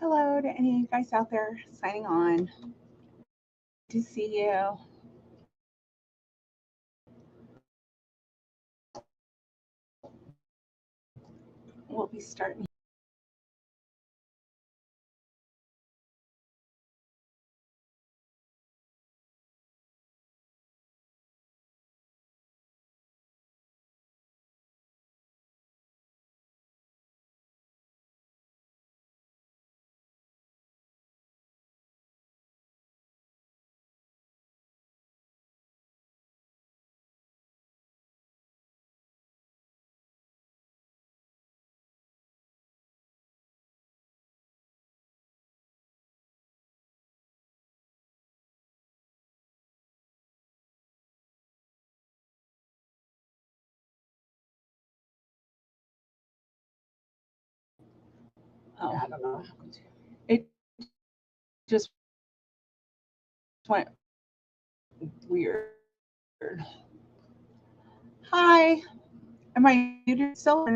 Hello to any of you guys out there signing on. Good to see you. We'll be starting. Oh, I don't know what happened to it. Just went weird. Hi, am I muted still?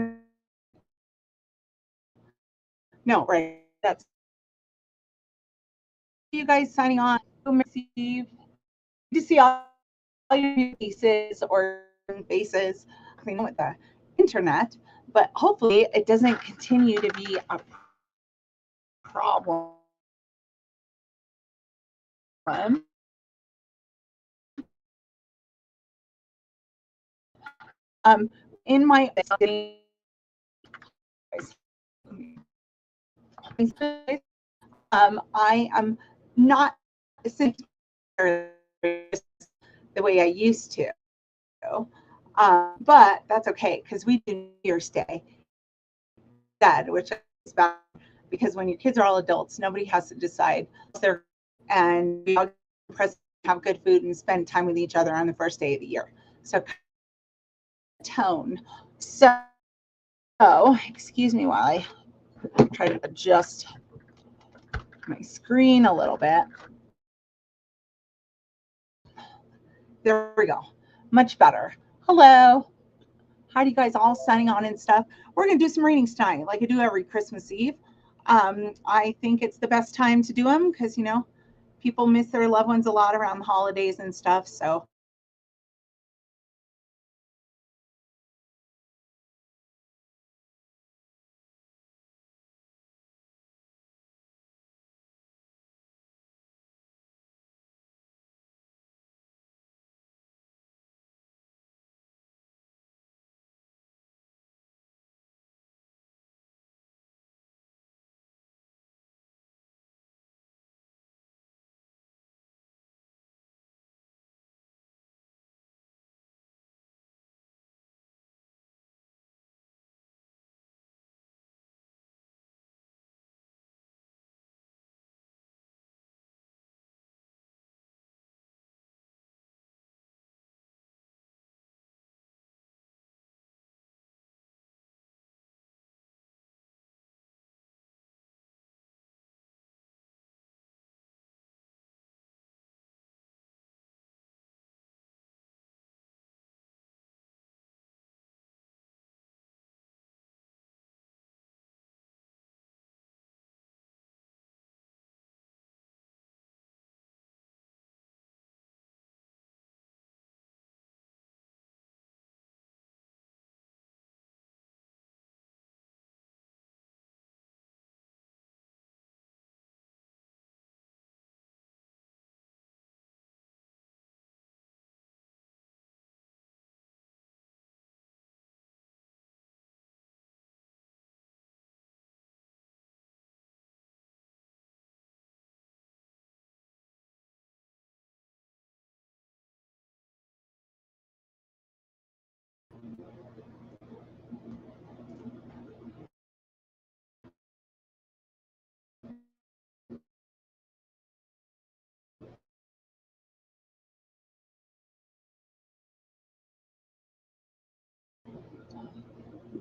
No, right. That's you guys signing on. Receive to see all your faces or faces. I know with the internet, but hopefully it doesn't continue to be a problem. In my I am not the way I used to. But that's okay because we do New Year's Day instead, which is bad because when your kids are all adults, nobody has to decide they're and we all have good food and spend time with each other on the first day of the year. So tone. So excuse me while I try to adjust my screen a little bit. There we go. Much better. Hello. How do you guys all signing on and stuff? We're going to do some readings tonight, like I do every Christmas Eve. I think it's the best time to do them because, people miss their loved ones a lot around the holidays and stuff. So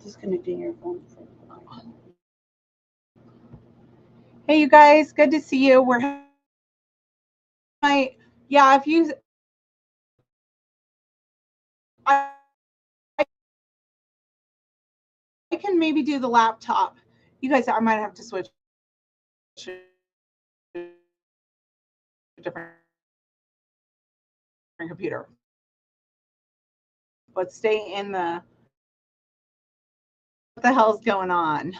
disconnecting your phone. Hey, you guys, good to see you. We're yeah. If you, I can maybe do the laptop. You guys, I might have to switch a different computer. But stay in the, what the hell's going on?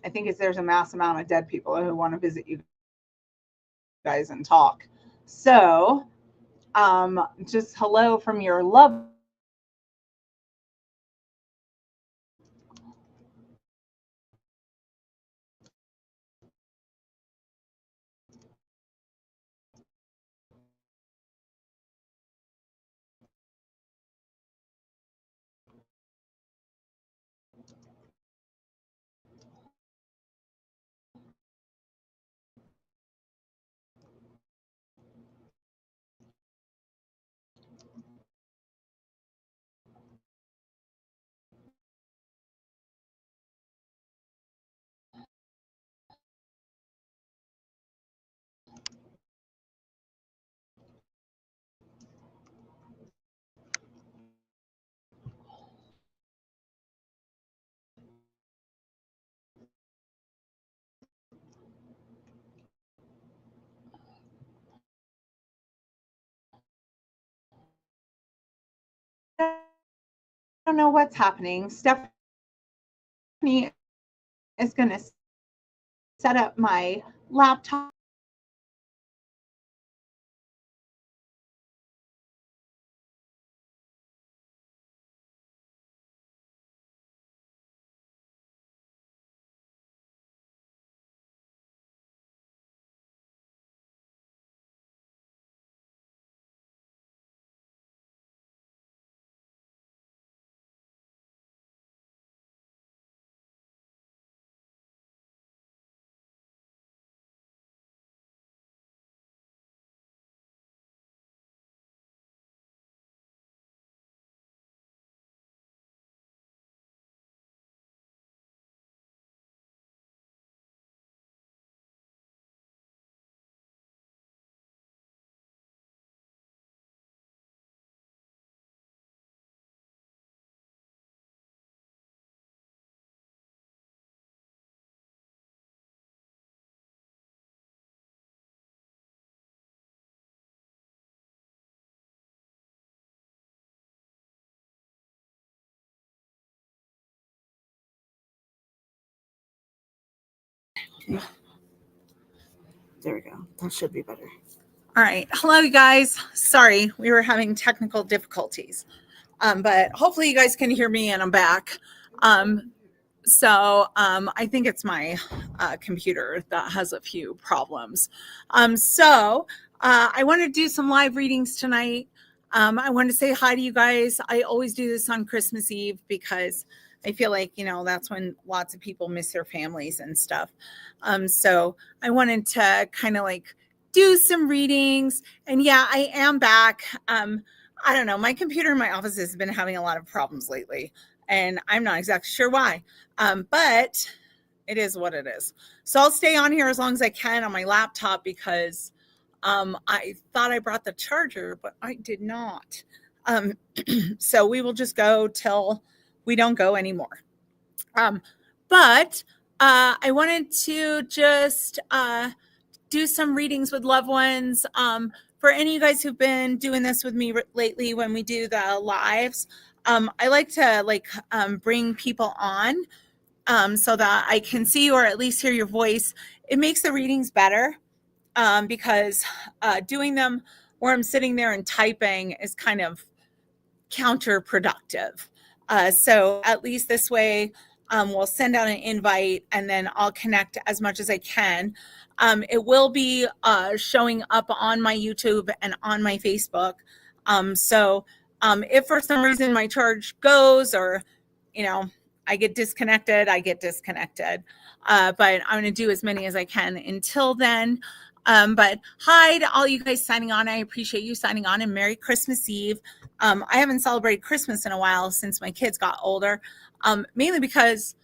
I think there's a mass amount of dead people who want to visit you guys and talk. So just hello from your love. I don't know what's happening. Stephanie is going to set up my laptop. There we go. That should be better. All right. Hello, you guys. Sorry, we were having technical difficulties. But hopefully you guys can hear me and I'm back. I think it's my computer that has a few problems. I want to do some live readings tonight. I want to say hi to you guys. I always do this on Christmas Eve because I feel like, that's when lots of people miss their families and stuff. So I wanted to kind of like do some readings. And yeah, I am back. I don't know. My computer in my office has been having a lot of problems lately, and I'm not exactly sure why. But it is what it is. So I'll stay on here as long as I can on my laptop because I thought I brought the charger, but I did not. So we will just go till we don't go anymore. But I wanted to just do some readings with loved ones. For any of you guys who've been doing this with me lately when we do the lives, I like to bring people on so that I can see or at least hear your voice. It makes the readings better because doing them where I'm sitting there and typing is kind of counterproductive. So at least this way, we'll send out an invite and then I'll connect as much as I can. It will be showing up on my YouTube and on my Facebook. If for some reason my charge goes or, I get disconnected, I get disconnected. But I'm going to do as many as I can until then. But hi to all you guys signing on. I appreciate you signing on and Merry Christmas Eve. I haven't celebrated Christmas in a while since my kids got older, mainly because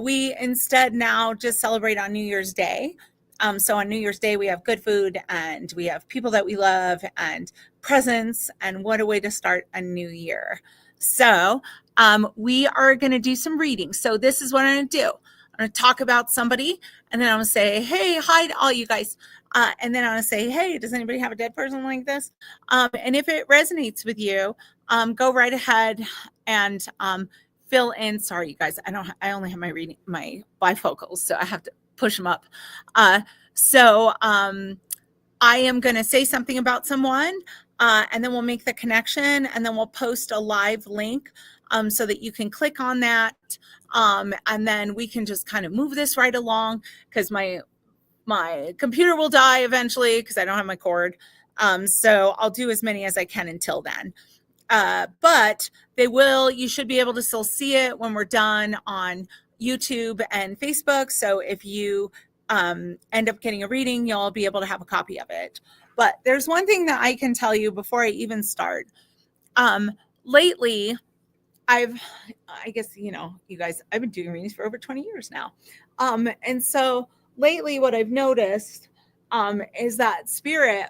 we instead now just celebrate on New Year's Day. So on New Year's Day, we have good food and we have people that we love and presents, and what a way to start a new year. So we are going to do some readings. So this is what I'm going to do. I'm going to talk about somebody, and then I'm going to say, hey, hi to all you guys. And then I'm going to say, hey, does anybody have a dead person like this? And if it resonates with you, go right ahead and fill in. Sorry, you guys, I only have my bifocals, so I have to push them up. So I am going to say something about someone, and then we'll make the connection, and then we'll post a live link so that you can click on that. And then we can just kind of move this right along, because my computer will die eventually because I don't have my cord. So I'll do as many as I can until then. But you should be able to still see it when we're done on YouTube and Facebook. So if you end up getting a reading, you'll be able to have a copy of it. But there's one thing that I can tell you before I even start. Lately, I guess, you guys, I've been doing readings for over 20 years now. And so lately what I've noticed is that spirit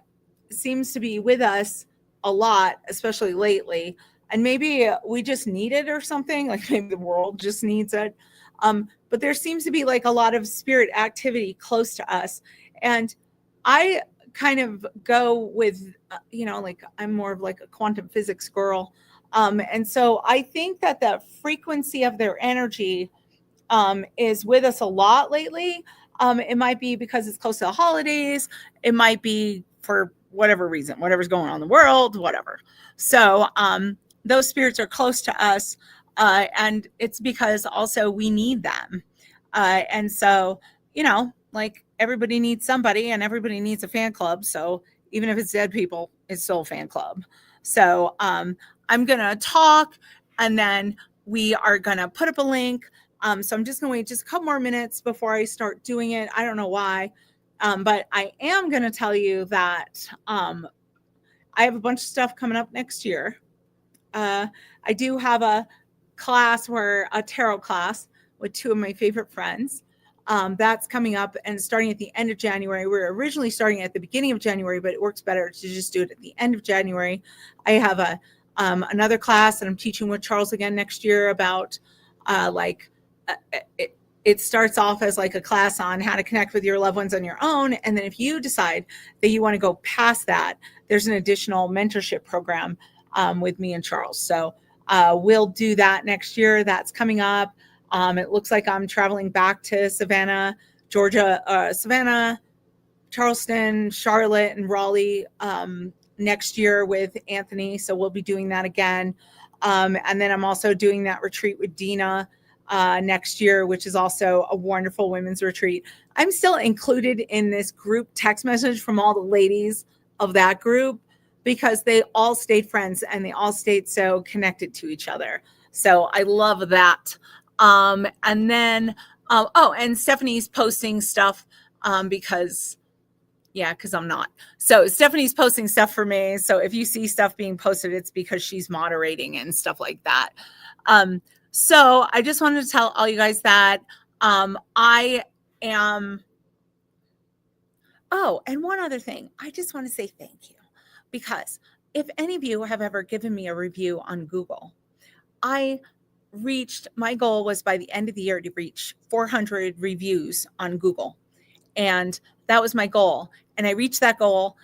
seems to be with us a lot, especially lately. And maybe we just need it or something, like maybe the world just needs it. But there seems to be like a lot of spirit activity close to us. And I kind of go with, like I'm more of like a quantum physics girl. And so I think that the frequency of their energy is with us a lot lately. It might be because it's close to the holidays. It might be for whatever reason, whatever's going on in the world, whatever. So those spirits are close to us. And it's because also we need them. And so, like everybody needs somebody, and everybody needs a fan club. So even if it's dead people, it's still a fan club. So I'm going to talk, and then we are going to put up a link. So I'm just going to wait just a couple more minutes before I start doing it. I don't know why, but I am going to tell you that I have a bunch of stuff coming up next year. I do have a tarot class with two of my favorite friends. That's coming up and starting at the end of January. We were originally starting at the beginning of January, but it works better to just do it at the end of January. I have another class that I'm teaching with Charles again next year about it starts off as like a class on how to connect with your loved ones on your own. And then if you decide that you want to go past that, there's an additional mentorship program with me and Charles. So we'll do that next year. That's coming up. It looks like I'm traveling back to Savannah, Georgia, Savannah, Charleston, Charlotte, and Raleigh next year with Anthony. So we'll be doing that again. And then I'm also doing that retreat with Dina next year, which is also a wonderful women's retreat. I'm still included in this group text message from all the ladies of that group because they all stayed friends and they all stayed so connected to each other. So I love that. And then, and Stephanie's posting stuff because I'm not. So Stephanie's posting stuff for me. So if you see stuff being posted, it's because she's moderating and stuff like that. So I just wanted to tell all you guys that I am. Oh, and one other thing. I just want to say thank you, because if any of you have ever given me a review on Google, my goal was by the end of the year to reach 400 reviews on Google. And that was my goal. And I reached that goal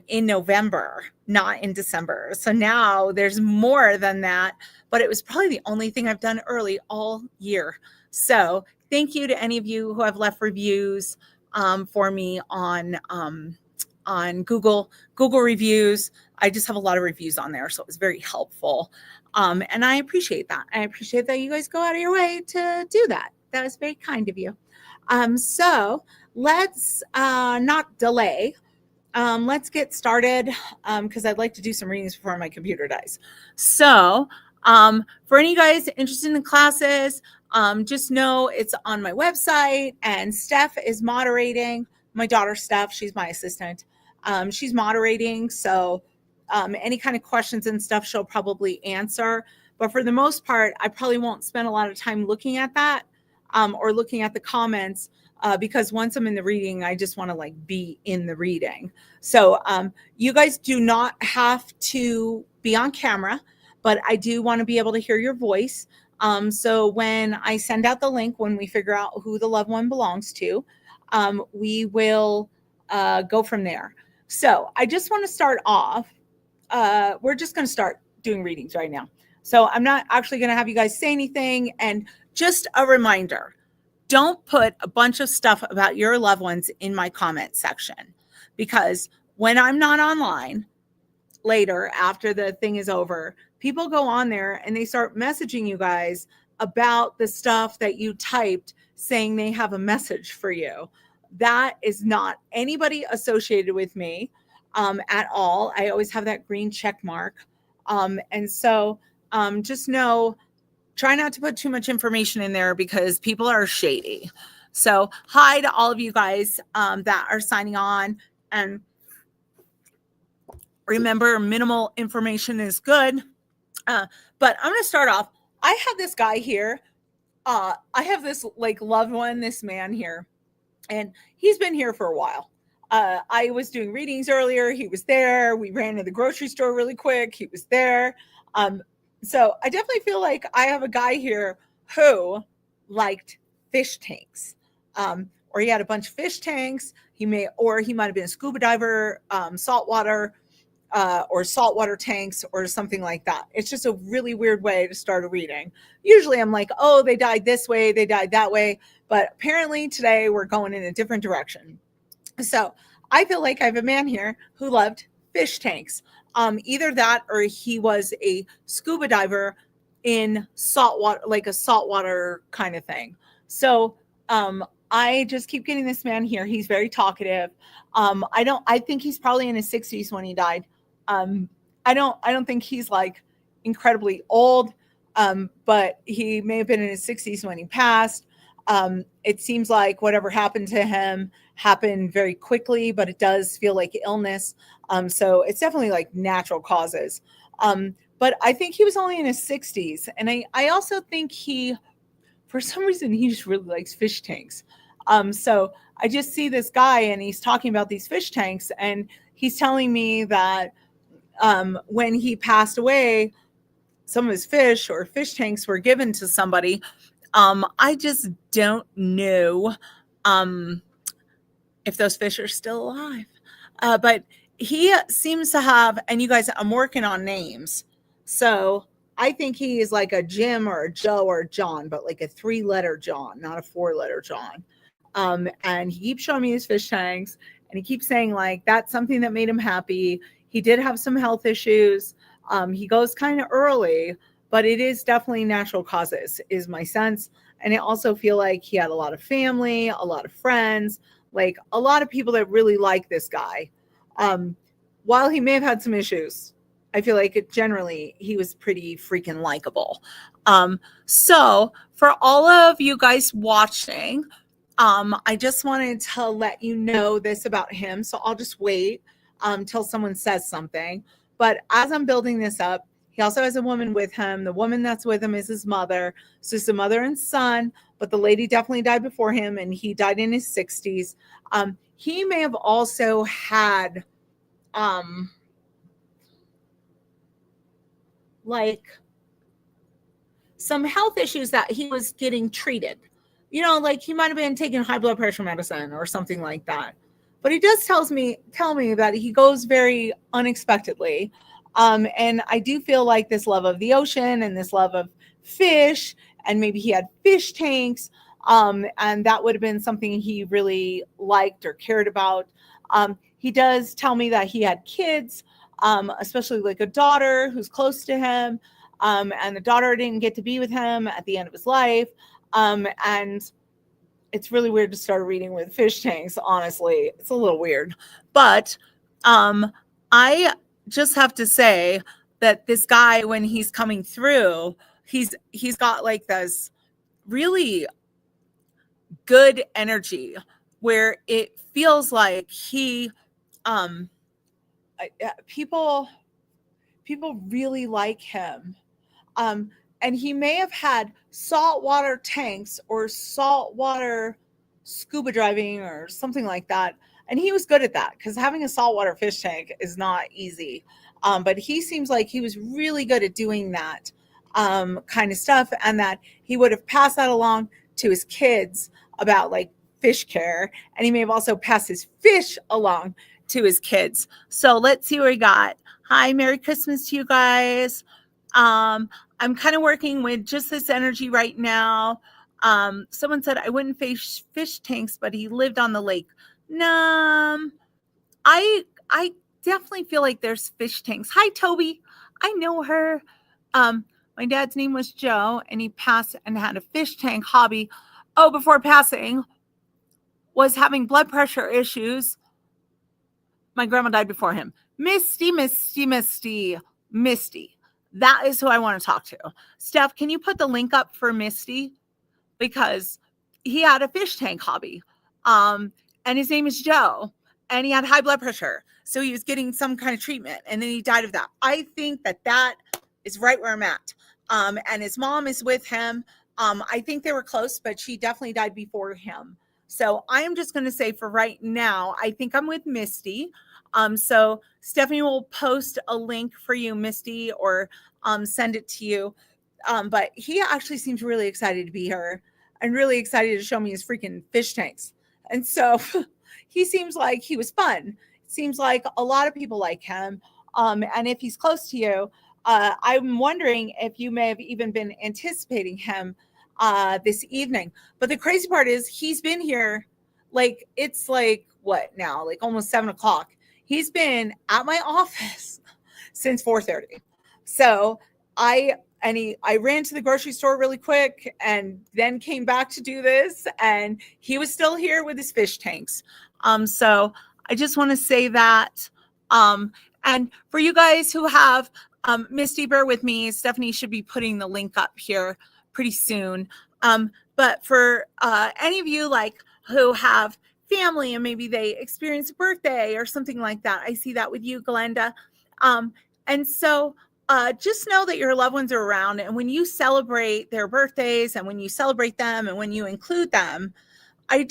in November, not in December. So now there's more than that, but it was probably the only thing I've done early all year. So thank you to any of you who have left reviews for me on Google reviews. I just have a lot of reviews on there, so it was very helpful. And I appreciate that. I appreciate that you guys go out of your way to do that. That was very kind of you. So let's not delay. Let's get started because I'd like to do some readings before my computer dies. So for any guys interested in the classes, just know it's on my website, and Steph is moderating. My daughter, Steph, she's my assistant. She's moderating. So any kind of questions and stuff she'll probably answer. But for the most part, I probably won't spend a lot of time looking at that or looking at the comments because once I'm in the reading, I just want to be in the reading. So you guys do not have to be on camera, but I do want to be able to hear your voice. So when I send out the link, when we figure out who the loved one belongs to, we will go from there. So I just want to start off. We're just going to start doing readings right now. So I'm not actually going to have you guys say anything. And just a reminder, don't put a bunch of stuff about your loved ones in my comment section, because when I'm not online later after the thing is over, people go on there and they start messaging you guys about the stuff that you typed saying they have a message for you. That is not anybody associated with me at all. I always have that green check mark. And so just know, try not to put too much information in there because people are shady. So hi to all of you guys that are signing on. And remember, minimal information is good. But I'm going to start off. I have this guy here. I have this like loved one, this man here, and he's been here for a while. I was doing readings earlier. He was there. We ran to the grocery store really quick. He was there. So I definitely feel like I have a guy here who liked fish tanks, or he had a bunch of fish tanks. He might have been a scuba diver, saltwater, or saltwater tanks or something like that. It's just a really weird way to start a reading. Usually I'm like, oh, they died this way, they died that way. But apparently today we're going in a different direction. So I feel like I have a man here who loved fish tanks. Either that or he was a scuba diver in saltwater, like a saltwater kind of thing. So I just keep getting this man here. He's very talkative. I think he's probably in his 60s when he died. I don't think he's like incredibly old, but he may have been in his 60s when he passed. It seems like whatever happened to him happened very quickly, but it does feel like illness. So it's definitely like natural causes. But I think he was only in his 60s. And I also think for some reason, he just really likes fish tanks. So I just see this guy and he's talking about these fish tanks, and he's telling me that when he passed away, some of his fish or fish tanks were given to somebody. I just don't know if those fish are still alive. But he seems to have, and you guys, I'm working on names. So I think he is like a Jim or a Joe or a John, but like a 3-letter John, not a 4-letter John. And he keeps showing me his fish tanks, and he keeps saying like that's something that made him happy. He did have some health issues. He goes kind of early, but it is definitely natural causes is my sense. And I also feel like he had a lot of family, a lot of friends, like a lot of people that really like this guy. While he may have had some issues, I feel like generally he was pretty freaking likable. So for all of you guys watching, I just wanted to let you know this about him. So I'll just wait till someone says something. But as I'm building this up, he also has a woman with him. The woman that's with him is his mother. So it's a mother and son, but the lady definitely died before him, and he died in his 60s. He may have also had like some health issues that he was getting treated. You know, like he might have been taking high blood pressure medicine or something like that. But he does tell me that he goes very unexpectedly. And I do feel like this love of the ocean and this love of fish, and maybe he had fish tanks, and that would have been something he really liked or cared about. He does tell me that he had kids, especially like a daughter who's close to him, and the daughter didn't get to be with him at the end of his life. And it's really weird to start reading with fish tanks, honestly. It's a little weird. But I just have to say that this guy, when he's coming through, he's got like this really good energy where it feels like people really like him. And he may have had saltwater tanks or saltwater scuba diving or something like that. And he was good at that because having a saltwater fish tank is not easy. But he seems like he was really good at doing that. kind of stuff, and that he would have passed that along to his kids about like fish care, and he may have also passed his fish along to his kids. So let's see what we got. Hi, Merry Christmas to you guys. I'm kind of working with just this energy right now. Someone said I wouldn't fish tanks, but he lived on the lake. No, I definitely feel like there's fish tanks. Hi, Toby. I know her. My dad's name was Joe, and he passed and had a fish tank hobby. Oh, before passing, was having blood pressure issues. My grandma died before him. Misty. That is who I want to talk to. Steph, can you put the link up for Misty? Because he had a fish tank hobby. And his name is Joe, and he had high blood pressure. So he was getting some kind of treatment, and then he died of that. I think that is right where I'm at. And his mom is with him. I think they were close, but she definitely died before him. So I am just going to say for right now, I think I'm with Misty. So Stephanie will post a link for you, Misty, or send it to you. But he actually seems really excited to be here and really excited to show me his freaking fish tanks. And so he seems like he was fun. It seems like a lot of people like him. And if he's close to you, I'm wondering if you may have even been anticipating him this evening. But the crazy part is he's been here, like, it's like what now, like almost 7:00. He's been at my office since 4:30. So I ran to the grocery store really quick and then came back to do this, and he was still here with his fish tanks. So I just want to say that. And for you guys who have Misty, bear with me. Stephanie should be putting the link up here pretty soon. But for any of you like who have family and maybe they experience a birthday or something like that, I see that with you, Glenda. And so just know that your loved ones are around, and when you celebrate their birthdays and when you celebrate them and when you include them, I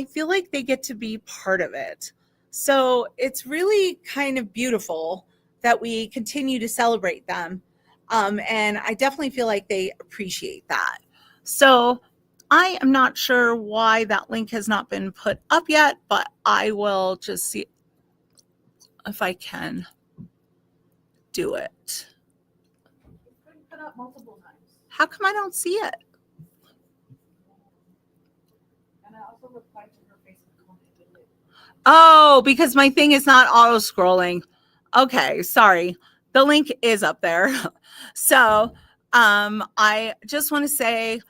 feel like they get to be part of it. So it's really kind of beautiful that we continue to celebrate them. And I definitely feel like they appreciate that. So I am not sure why that link has not been put up yet, but I will just see if I can do it. Put up multiple times. How come I don't see it? And I also replied to her Facebook comment. Oh, because my thing is not auto scrolling. Okay, sorry. The link is up there. So I just want to say,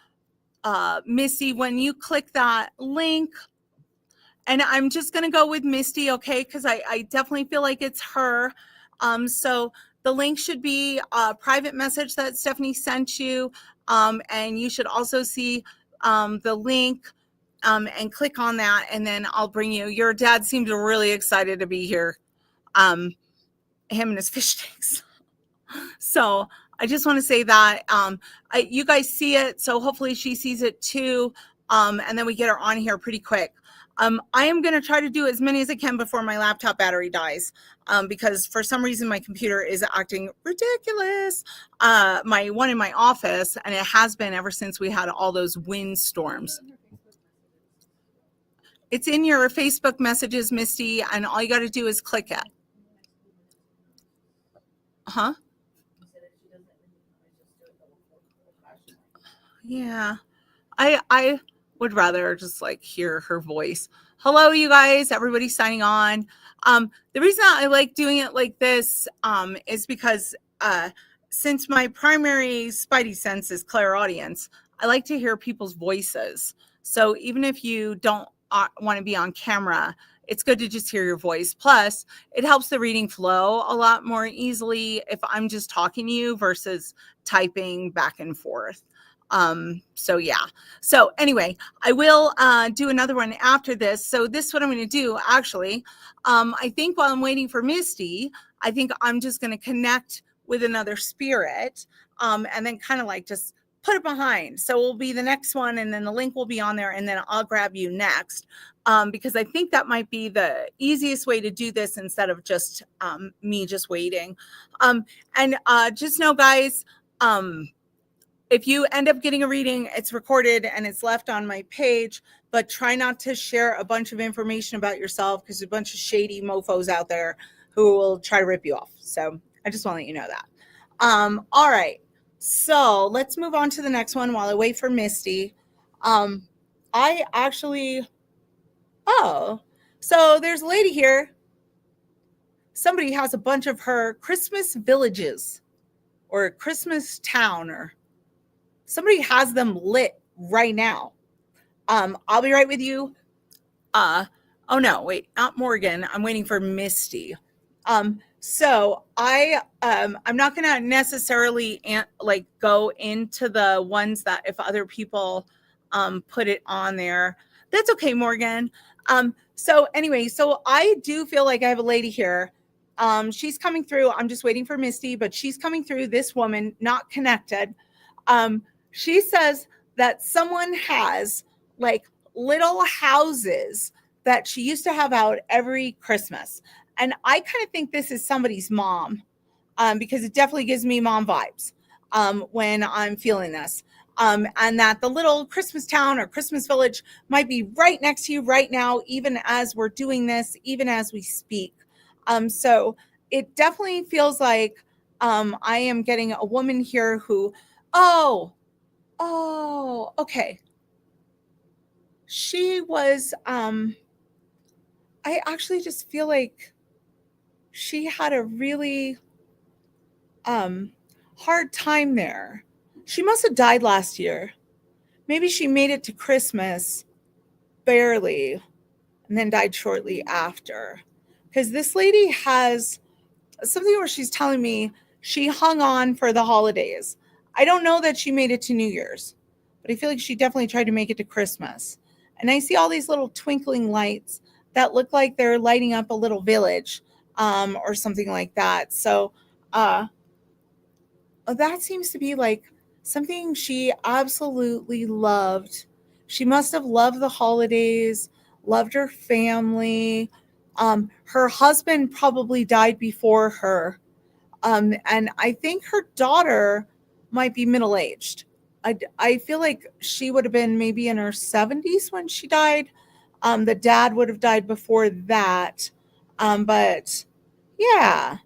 Misty, when you click that link, and I'm just going to go with Misty, okay, because I definitely feel like it's her. So the link should be a private message that Stephanie sent you, and you should also see the link and click on that, and then I'll bring you. Your dad seemed really excited to be here, him and his fish tanks. So I just want to say that you guys see it, so hopefully she sees it too, and then we get her on here pretty quick. I am going to try to do as many as I can before my laptop battery dies, because for some reason my computer is acting ridiculous. My one in my office, and it has been ever since we had all those wind storms. It's in your Facebook messages, Misty, and all you got to do is click it. Huh? Yeah, I would rather just like hear her voice. Hello, you guys, everybody signing on. The reason I like doing it like this is because since my primary spidey sense is clairaudience, I like to hear people's voices. So even if you don't want to be on camera, it's good to just hear your voice. Plus, it helps the reading flow a lot more easily if I'm just talking to you versus typing back and forth. So yeah. So anyway, I will do another one after this. So this is what I'm going to do. Actually, I think while I'm waiting for Misty, I think I'm just going to connect with another spirit, and then kind of like just put it behind. So it'll be the next one, and then the link will be on there, and then I'll grab you next, because I think that might be the easiest way to do this instead of just me just waiting. And just know, guys, if you end up getting a reading, it's recorded and it's left on my page, but try not to share a bunch of information about yourself because there's a bunch of shady mofos out there who will try to rip you off. So I just want to let you know that. All right. So let's move on to the next one while I wait for Misty. I actually, so there's a lady here. Somebody has a bunch of her Christmas villages or a Christmas town, or somebody has them lit right now. I'll be right with you. Oh no, wait, not Morgan. I'm waiting for Misty. So I'm not gonna necessarily go into the ones that if other people put it on there. That's okay, Morgan. So anyway, so I do feel like I have a lady here. She's coming through. I'm just waiting for Misty, but she's coming through. This woman, not connected. She says that someone has like little houses that she used to have out every Christmas. And I kind of think this is somebody's mom, because it definitely gives me mom vibes when I'm feeling this. And that the little Christmas town or Christmas village might be right next to you right now, even as we're doing this, even as we speak. So it definitely feels like I am getting a woman here who, okay. She was, I actually just feel like she had a really hard time there. She must have died last year. Maybe she made it to Christmas barely and then died shortly after. Because this lady has something where she's telling me she hung on for the holidays. I don't know that she made it to New Year's, but I feel like she definitely tried to make it to Christmas. And I see all these little twinkling lights that look like they're lighting up a little village or something like that. So that seems to be like something she absolutely loved. She must have loved the holidays, loved her family. Her husband probably died before her. And I think her daughter might be middle-aged. I feel like she would have been maybe in her 70s when she died. The dad would have died before that. But yeah.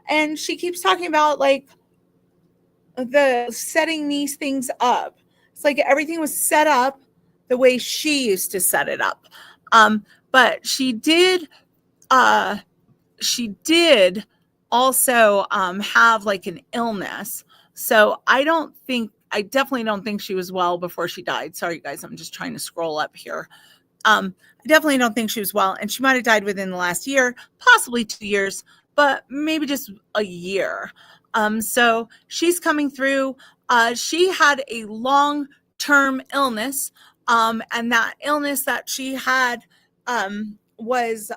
And she keeps talking about like the setting these things up. It's like everything was set up the way she used to set it up. But she did also have like an illness. So I definitely don't think she was well before she died. Sorry, guys, I'm just trying to scroll up here. I definitely don't think she was well. And she might have died within the last year, possibly 2 years, but maybe just a year. So she's coming through. She had a long-term illness. And that illness that she had was,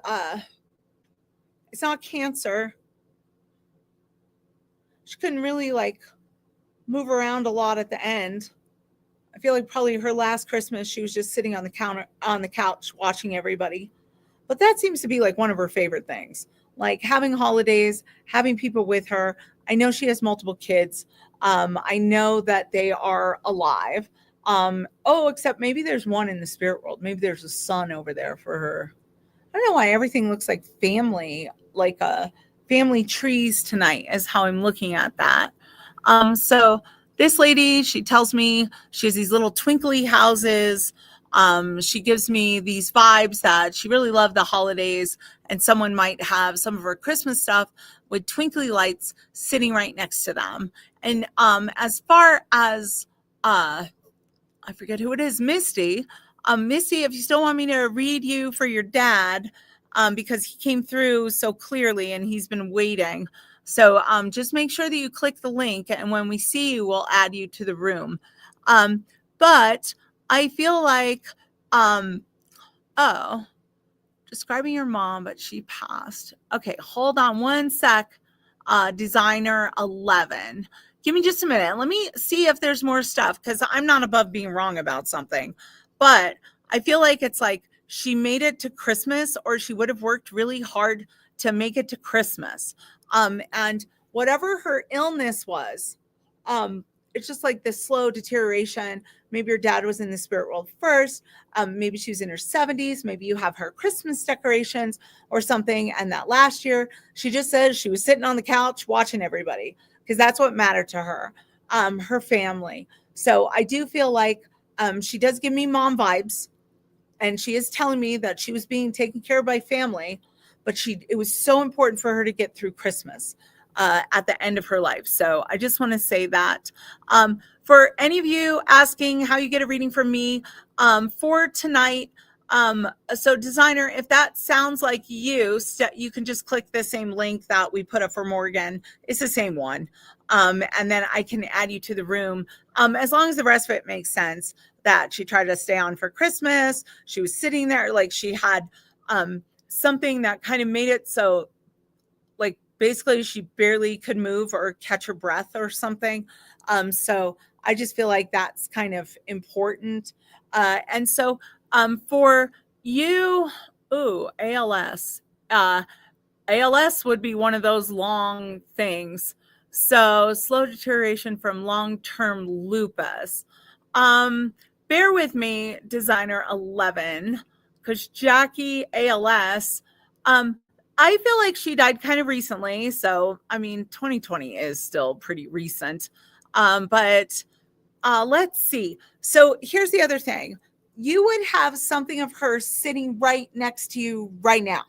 it's not cancer. She couldn't really like move around a lot at the end. I feel like probably her last Christmas, she was just sitting on the couch watching everybody. But that seems to be like one of her favorite things, like having holidays, having people with her. I know she has multiple kids. I know that they are alive. Except maybe there's one in the spirit world. Maybe there's a son over there for her. I don't know why everything looks like family, like family trees tonight is how I'm looking at that. So this lady, she tells me she has these little twinkly houses. She gives me these vibes that she really loved the holidays, and someone might have some of her Christmas stuff with twinkly lights sitting right next to them. And as far as I forget who it is, Misty. Misty, if you still want me to read you for your dad, because he came through so clearly and he's been waiting. So just make sure that you click the link, and when we see you, we'll add you to the room. But I feel like, describing your mom, but she passed. Okay, hold on one sec. Designer 11. Give me just a minute. Let me see if there's more stuff, because I'm not above being wrong about something. But I feel like it's like she made it to Christmas, or she would have worked really hard to make it to Christmas. And whatever her illness was, it's just like this slow deterioration. Maybe your dad was in the spirit world first. Maybe she was in her 70s. Maybe you have her Christmas decorations or something. And that last year, she just says she was sitting on the couch watching everybody because that's what mattered to her, her family. So I do feel like she does give me mom vibes. And she is telling me that she was being taken care of by family, but it was so important for her to get through Christmas at the end of her life. So I just want to say that. For any of you asking how you get a reading from me for tonight, so designer, if that sounds like you, you can just click the same link that we put up for Morgan. It's the same one. And then I can add you to the room as long as the rest of it makes sense. That she tried to stay on for Christmas. She was sitting there like she had something that kind of made it so like basically she barely could move or catch her breath or something. So I just feel like that's kind of important. And so for you, ALS. ALS would be one of those long things. So slow deterioration from long-term lupus. Bear with me, designer 11, because Jackie ALS, I feel like she died kind of recently. So, I mean, 2020 is still pretty recent. But let's see. So here's the other thing. You would have something of her sitting right next to you right now.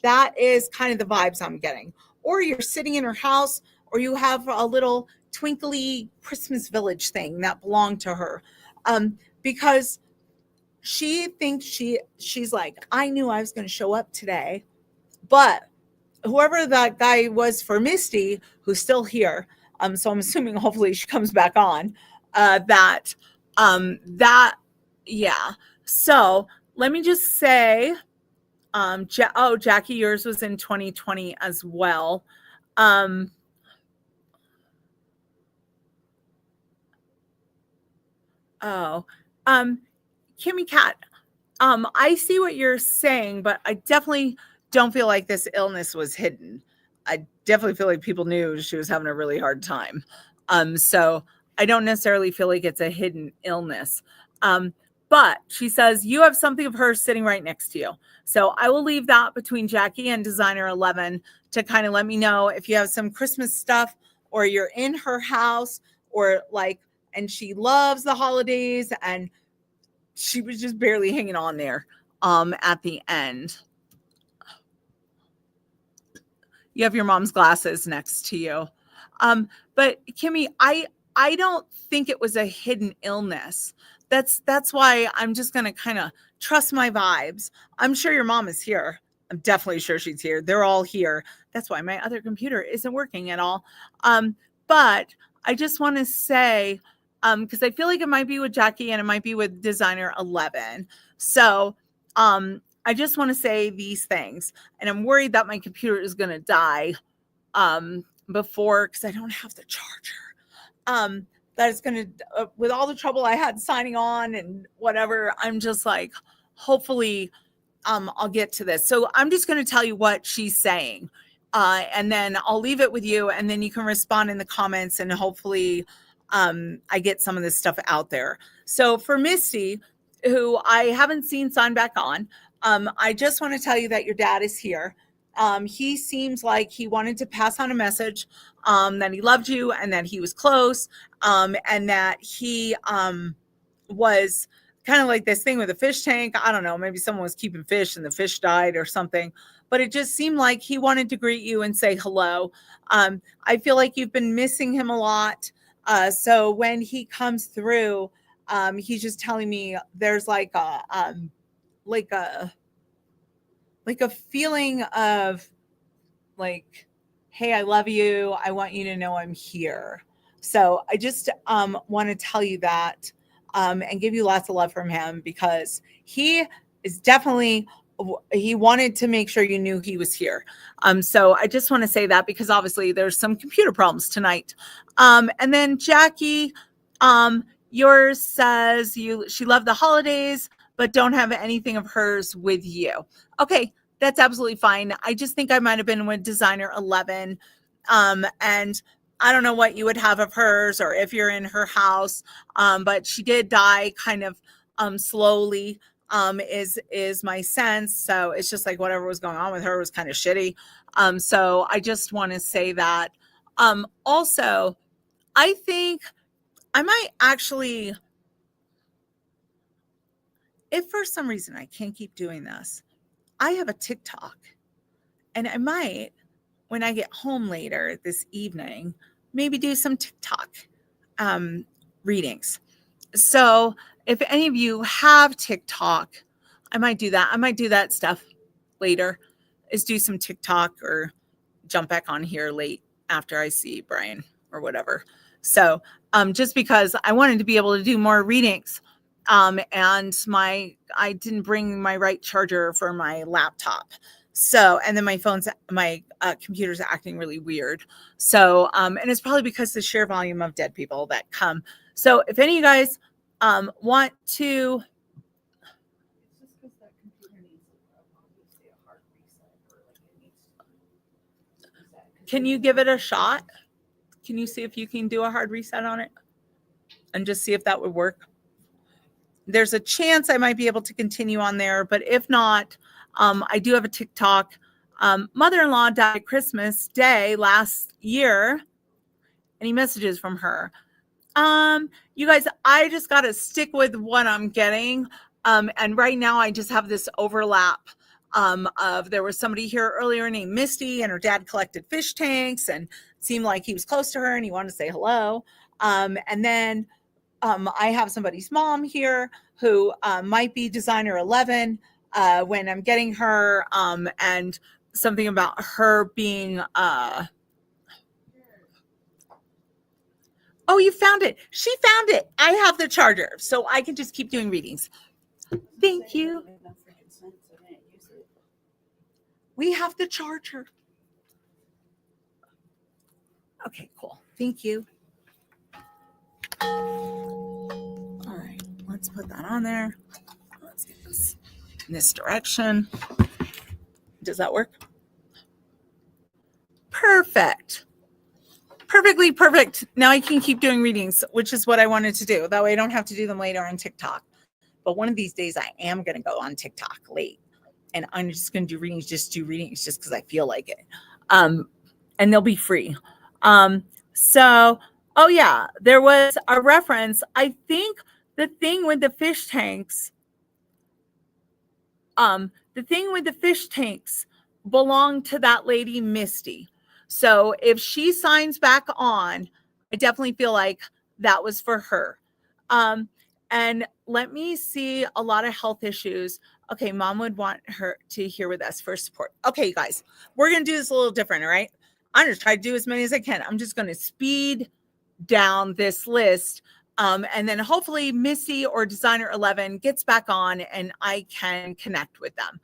That is kind of the vibes I'm getting. Or you're sitting in her house, or you have a little twinkly Christmas village thing that belonged to her. Because she thinks she's like, I knew I was going to show up today, but whoever that guy was for Misty, who's still here, so I'm assuming hopefully she comes back on, yeah. So let me just say, Jackie, yours was in 2020 as well. Kimmy Cat, I see what you're saying, but I definitely don't feel like this illness was hidden. I definitely feel like people knew she was having a really hard time. So I don't necessarily feel like it's a hidden illness. But she says you have something of hers sitting right next to you. So I will leave that between Jackie and designer 11 to kind of let me know if you have some Christmas stuff or you're in her house or like, and she loves the holidays and she was just barely hanging on there at the end. You have your mom's glasses next to you. But Kimmy, I don't think it was a hidden illness. That's why I'm just going to kind of trust my vibes. I'm sure your mom is here. I'm definitely sure she's here. They're all here. That's why my other computer isn't working at all. But I just want to say, because I feel like it might be with Jackie and it might be with designer 11. So I just want to say these things. And I'm worried that my computer is going to die before, because I don't have the charger. That is going to, with all the trouble I had signing on and whatever, I'm just like, hopefully I'll get to this. So I'm just going to tell you what she's saying. And then I'll leave it with you and then you can respond in the comments and hopefully I get some of this stuff out there. So for Misty, who I haven't seen sign back on, I just want to tell you that your dad is here. He seems like he wanted to pass on a message that he loved you and that he was close and that he was kind of like this thing with a fish tank. I don't know, maybe someone was keeping fish and the fish died or something, but it just seemed like he wanted to greet you and say hello. I feel like you've been missing him a lot. So when he comes through, he's just telling me there's like a feeling of like, hey, I love you. I want you to know I'm here. So I just want to tell you that and give you lots of love from him because he is definitely, he wanted to make sure you knew he was here. So I just want to say that because obviously there's some computer problems tonight. And then Jackie, yours says she loved the holidays, but don't have anything of hers with you. Okay, that's absolutely fine. I just think I might have been with designer 11. And I don't know what you would have of hers or if you're in her house, but she did die kind of slowly, is my sense. So it's just like whatever was going on with her was kind of shitty. So I just want to say that. Also, I think I might actually, if for some reason I can't keep doing this, I have a TikTok, and I might, when I get home later this evening, maybe do some TikTok readings. So if any of you have TikTok, I might do that. I might do that stuff later, is do some TikTok or jump back on here late after I see Brian or whatever. So just because I wanted to be able to do more readings, and I didn't bring my right charger for my laptop. So, and then my computer's acting really weird. So, and it's probably because the sheer volume of dead people that come. So if any of you guys want to, It's just because that computer needs obviously a hard reset, or like it needs to reset. 'Cause can you give it a shot? Can you see if you can do a hard reset on it and just see if that would work? There's a chance I might be able to continue on there, but if not, I do have a TikTok. Mother-in-law died Christmas Day last year. Any messages from her? You guys, I just got to stick with what I'm getting. And right now I just have this overlap of there was somebody here earlier named Misty, and her dad collected fish tanks and seemed like he was close to her and he wanted to say hello. And then I have somebody's mom here who might be designer 11 when I'm getting her, and something about her being oh, you found it. She found it. I have the charger, so I can just keep doing readings. Thank you. We have the charger. Okay, cool. Thank you. All right, let's put that on there. Let's get this in this direction. Does that work? Perfect. Perfectly perfect. Now I can keep doing readings, which is what I wanted to do. That way I don't have to do them later on TikTok. But one of these days I am going to go on TikTok late, and I'm just going to do readings just because I feel like it. And they'll be free. So, oh yeah, there was a reference. I think the thing with the fish tanks, belonged to that lady, Misty. So if she signs back on, I definitely feel like that was for her. And let me see, a lot of health issues. Okay, mom would want her to hear with us for support. Okay, you guys, we're going to do this a little different, all right? I'm going to try to do as many as I can. I'm just going to speed down this list. And then hopefully Missy or Designer 11 gets back on and I can connect with them.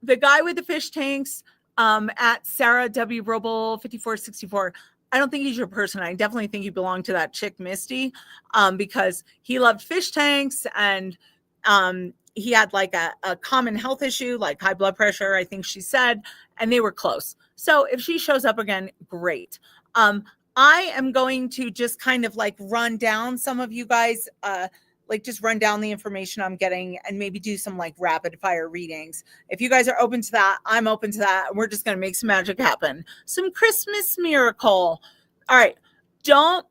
The guy with the fish tanks at Sarah W. Roble 5464, I don't think he's your person. I definitely think you belong to that chick, Misty, because he loved fish tanks, and he had like a common health issue, like high blood pressure, I think she said, and they were close. So if she shows up again, great. I am going to just kind of like run down some of you guys, like just run down the information I'm getting and maybe do some like rapid fire readings. If you guys are open to that, I'm open to that. And we're just going to make some magic happen. Some Christmas miracle. All right. Don't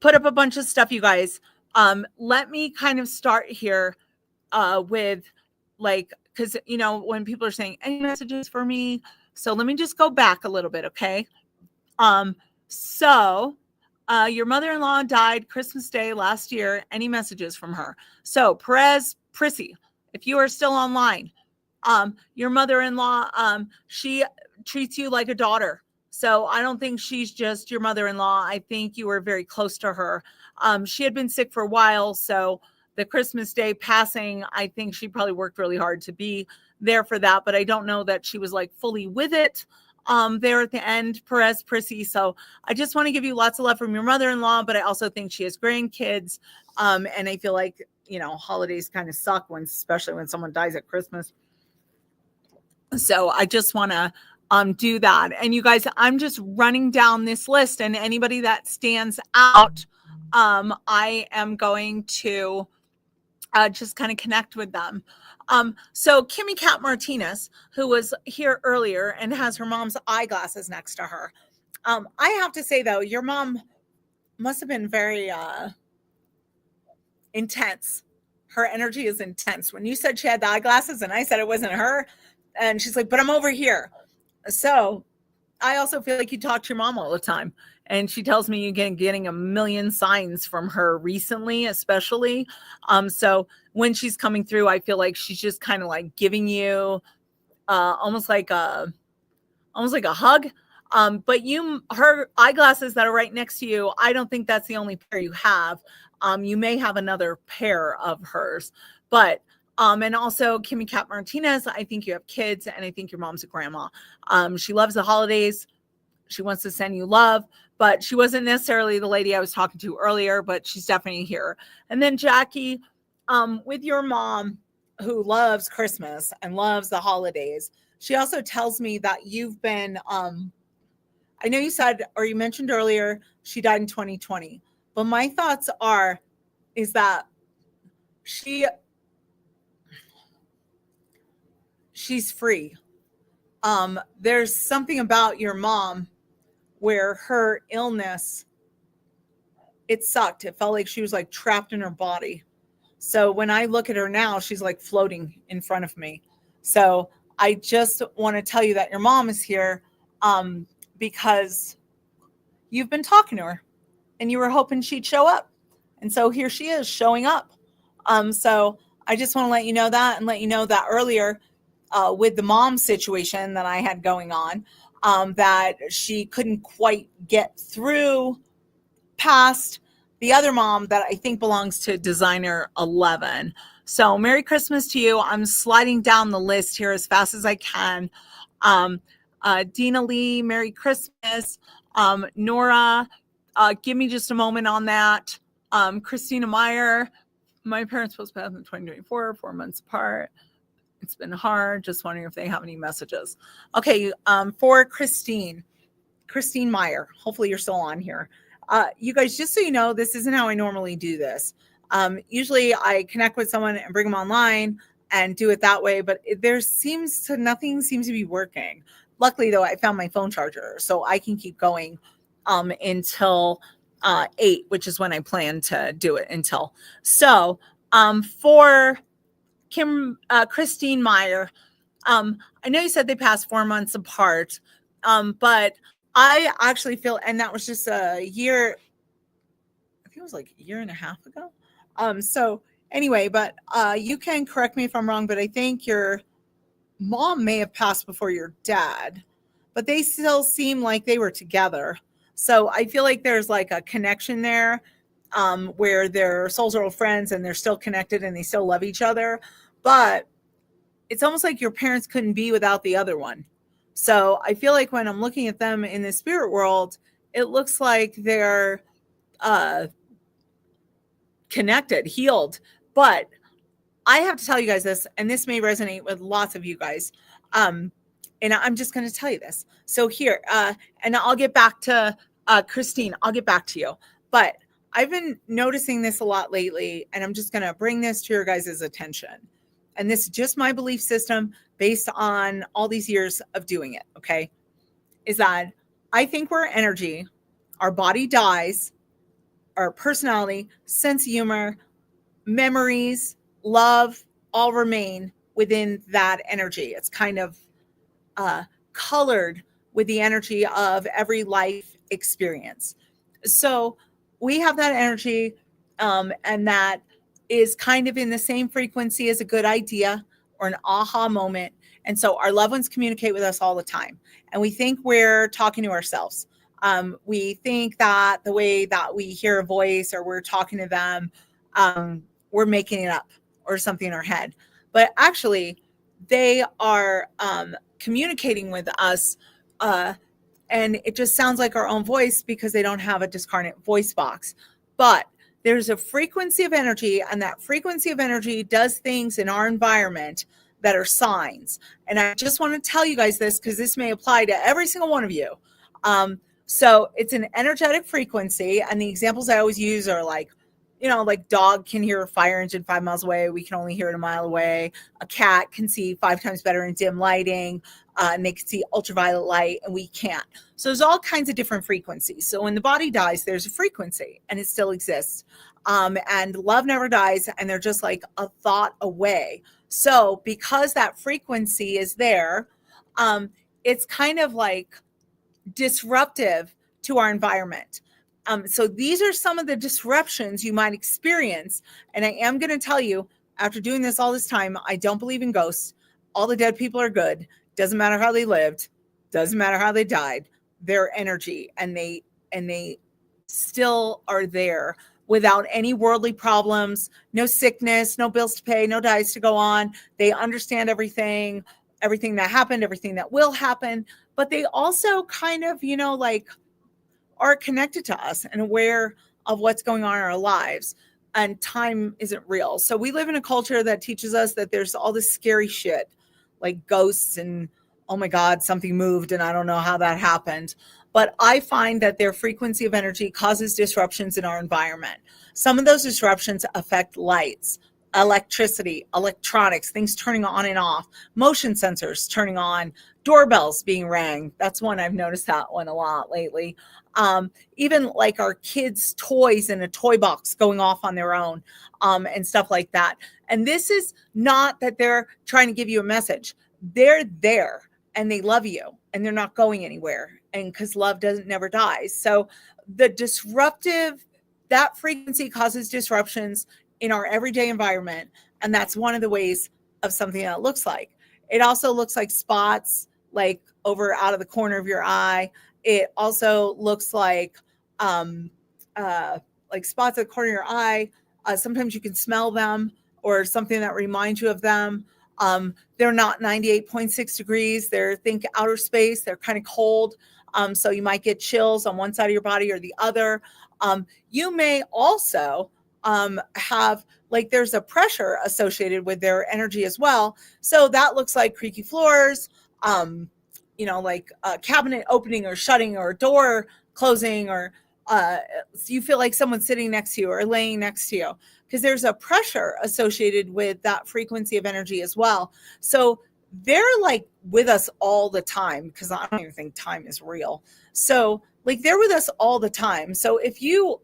put up a bunch of stuff, you guys. Let me kind of start here with like, because, you know, when people are saying any messages for me. So let me just go back a little bit. Okay. Your mother-in-law died Christmas Day last year. Any messages from her? So Perez Prissy, if you are still online, your mother-in-law, she treats you like a daughter. So I don't think she's just your mother-in-law. I think you were very close to her. She had been sick for a while. So the Christmas Day passing, I think she probably worked really hard to be there for that. But I don't know that she was like fully with it. There at the end, Perez Prissy. So I just want to give you lots of love from your mother-in-law, but I also think she has grandkids. And I feel like, you know, holidays kind of suck especially when someone dies at Christmas. So I just want to do that. And you guys, I'm just running down this list, and anybody that stands out, I am going to just kind of connect with them. So Kimmy Cat Martinez, who was here earlier and has her mom's eyeglasses next to her. I have to say though, your mom must have been very intense. Her energy is intense. When you said she had the eyeglasses and I said it wasn't her, and she's like, but I'm over here. So I also feel like you talk to your mom all the time. And she tells me you're getting a million signs from her recently, especially. So when she's coming through, I feel like she's just kind of like giving you almost like a hug. But her eyeglasses that are right next to you, I don't think that's the only pair you have. You may have another pair of hers, but and also Kimmy Cat Martinez, I think you have kids, and I think your mom's a grandma. She loves the holidays. She wants to send you love, but she wasn't necessarily the lady I was talking to earlier, but she's definitely here. And then Jackie, with your mom, who loves Christmas and loves the holidays, she also tells me that you've been, I know you said, or you mentioned earlier, she died in 2020, but my thoughts is that she's free. There's something about your mom where her illness, it sucked. It felt like she was like trapped in her body. So when I look at her now, she's like floating in front of me. So I just want to tell you that your mom is here because you've been talking to her and you were hoping she'd show up. And so here she is showing up. So I just want to let you know that, and let you know that earlier with the mom situation that I had going on, that she couldn't quite get through past the other mom that I think belongs to designer 11. So Merry Christmas to you. I'm sliding down the list here as fast as I can. Dina Lee, Merry Christmas. Nora, give me just a moment on that. Christina Meyer, my parents supposed to pass in 2024, 4 months apart. It's been hard. Just wondering if they have any messages. Okay. For Christine Meyer, hopefully you're still on here. You guys, just so you know, this isn't how I normally do this. Usually I connect with someone and bring them online and do it that way, but nothing seems to be working. Luckily though, I found my phone charger, so I can keep going until 8, which is when I plan to do it until. So for Christine Meyer, I know you said they passed 4 months apart, but I actually feel, and that was just a year, I think it was like a year and a half ago. So anyway, but you can correct me if I'm wrong, but I think your mom may have passed before your dad, but they still seem like they were together. So I feel like there's like a connection there, where their souls are old friends and they're still connected and they still love each other. But it's almost like your parents couldn't be without the other one. So I feel like when I'm looking at them in the spirit world, it looks like they're connected, healed. But I have to tell you guys this, and this may resonate with lots of you guys. And I'm just going to tell you this. So here, and I'll get back to Christine. I'll get back to you. But I've been noticing this a lot lately, and I'm just going to bring this to your guys' attention. And this is just my belief system based on all these years of doing it, okay? Is that I think we're energy. Our body dies. Our personality, sense of humor, memories, love, all remain within that energy. It's kind of colored with the energy of every life experience. So we have that energy, and that is kind of in the same frequency as a good idea or an aha moment. And so our loved ones communicate with us all the time. And we think we're talking to ourselves. We think that the way that we hear a voice or we're talking to them, we're making it up or something in our head. But actually, they are communicating with us, and it just sounds like our own voice because they don't have a discarnate voice box. But there's a frequency of energy, and that frequency of energy does things in our environment that are signs. And I just want to tell you guys this because this may apply to every single one of you. So it's an energetic frequency. And the examples I always use are like, like dog can hear a fire engine 5 miles away. We can only hear it a mile away. A cat can see 5 times better in dim lighting, and they can see ultraviolet light, and we can't. So there's all kinds of different frequencies. So when the body dies, there's a frequency, and it still exists. And love never dies, and they're just like a thought away. So because that frequency is there, it's kind of like disruptive to our environment. So these are some of the disruptions you might experience. And I am going to tell you, after doing this all this time, I don't believe in ghosts. All the dead people are good. Doesn't matter how they lived. Doesn't matter how they died. They're energy, and they still are there without any worldly problems, no sickness, no bills to pay, no diets to go on. They understand everything that happened, everything that will happen. But they also kind of, are connected to us and aware of what's going on in our lives, and time isn't real. So we live in a culture that teaches us that there's all this scary shit like ghosts and, oh my God, something moved and I don't know how that happened. But I find that their frequency of energy causes disruptions in our environment. Some of those disruptions affect lights, electricity, electronics, things turning on and off, motion sensors turning on, doorbells being rang. That's one I've noticed that one a lot lately. Even like our kids' toys in a toy box going off on their own, and stuff like that. And this is not that they're trying to give you a message. They're there and they love you and they're not going anywhere. And because love never dies. So that frequency causes disruptions in our everyday environment. And that's one of the ways of something that looks like. It also looks like spots, like over out of the corner of your eye. It also looks like spots at the corner of your eye. Sometimes you can smell them or something that reminds you of them. They're not 98.6 degrees. They're outer space. They're kind of cold. So you might get chills on one side of your body or the other. You may also have there's a pressure associated with their energy as well. So that looks like creaky floors, like a cabinet opening or shutting or a door closing, or you feel like someone's sitting next to you or laying next to you, because there's a pressure associated with that frequency of energy as well. So they're with us all the time, because I don't even think time is real. So they're with us all the time. So if you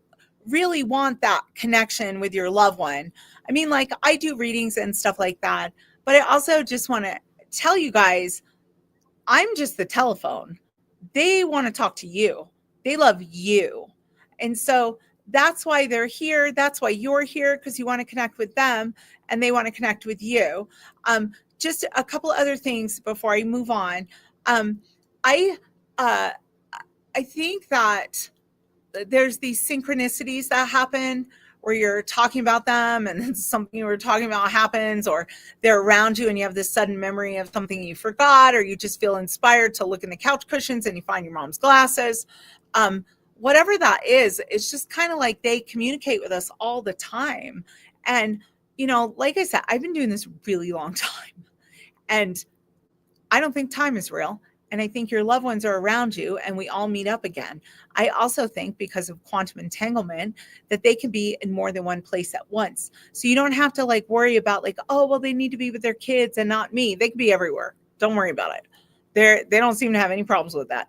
really want that connection with your loved one, I do readings and stuff like that, but I also just want to tell you guys, I'm just the telephone. They want to talk to you. They love you. And so that's why they're here. That's why you're here, because you want to connect with them and they want to connect with you. Just a couple other things before I move on. I think that there's these synchronicities that happen where you're talking about them and then something you were talking about happens, or they're around you and you have this sudden memory of something you forgot, or you just feel inspired to look in the couch cushions and you find your mom's glasses. Whatever that is, it's just kind of like they communicate with us all the time. And, like I said, I've been doing this a really long time, and I don't think time is real. And I think your loved ones are around you and we all meet up again. I also think, because of quantum entanglement, that they can be in more than one place at once. So you don't have to worry about they need to be with their kids and not me. They can be everywhere. Don't worry about it. They don't seem to have any problems with that.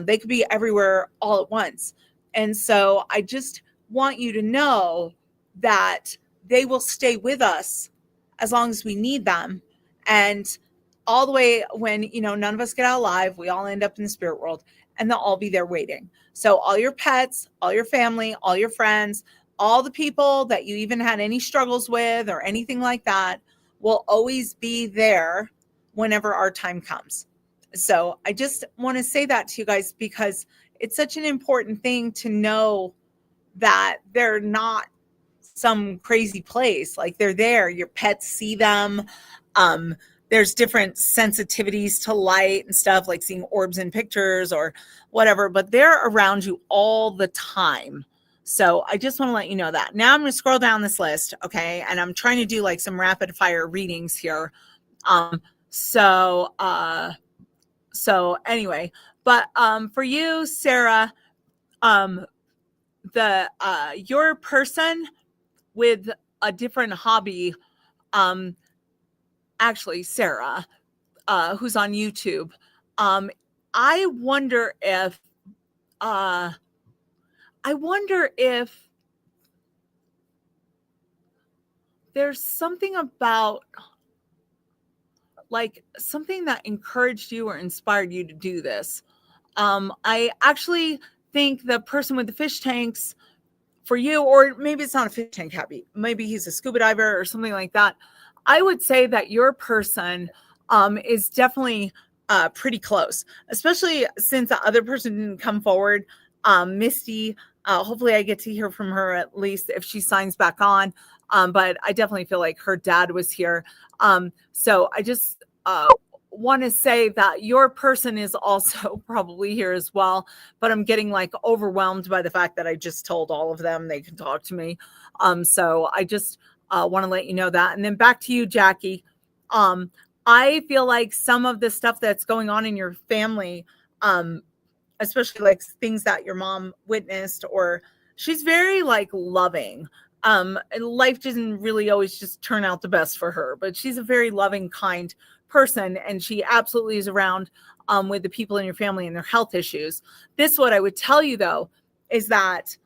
They could be everywhere all at once. And so I just want you to know that they will stay with us as long as we need them. And all the way when, none of us get out alive, we all end up in the spirit world, and they'll all be there waiting. So all your pets, all your family, all your friends, all the people that you even had any struggles with or anything like that will always be there whenever our time comes. So I just want to say that to you guys, because it's such an important thing to know that they're not some crazy place. They're there. Your pets see them. There's different sensitivities to light and stuff, like seeing orbs in pictures or whatever, but they're around you all the time. So I just want to let you know that. Now I'm going to scroll down this list, okay? And I'm trying to do some rapid fire readings here Um, so, so anyway, but for you, Sarah, um, your person with a different hobby, um, actually, Sarah, who's on YouTube, um, I wonder if, uh, I wonder if there's something about like something that encouraged you or inspired you to do this. I actually think the person with the fish tanks for you, or maybe it's not a fish tank hobby, maybe he's a scuba diver or something like that. I would say that your person is definitely pretty close, especially since the other person didn't come forward. Misty, hopefully I get to hear from her at least if she signs back on. But I definitely feel like her dad was here. So I just want to say that your person is also probably here as well, but I'm getting like overwhelmed by the fact that I just told all of them they can talk to me. So I just want to let you know that. And then back to you, Jackie. I feel like some of the stuff that's going on in your family, especially like things that your mom witnessed, or she's very like loving. And life doesn't really always just turn out the best for her, but she's a very loving, kind person, and she absolutely is around with the people in your family and their health issues. This, what I would tell you though, is that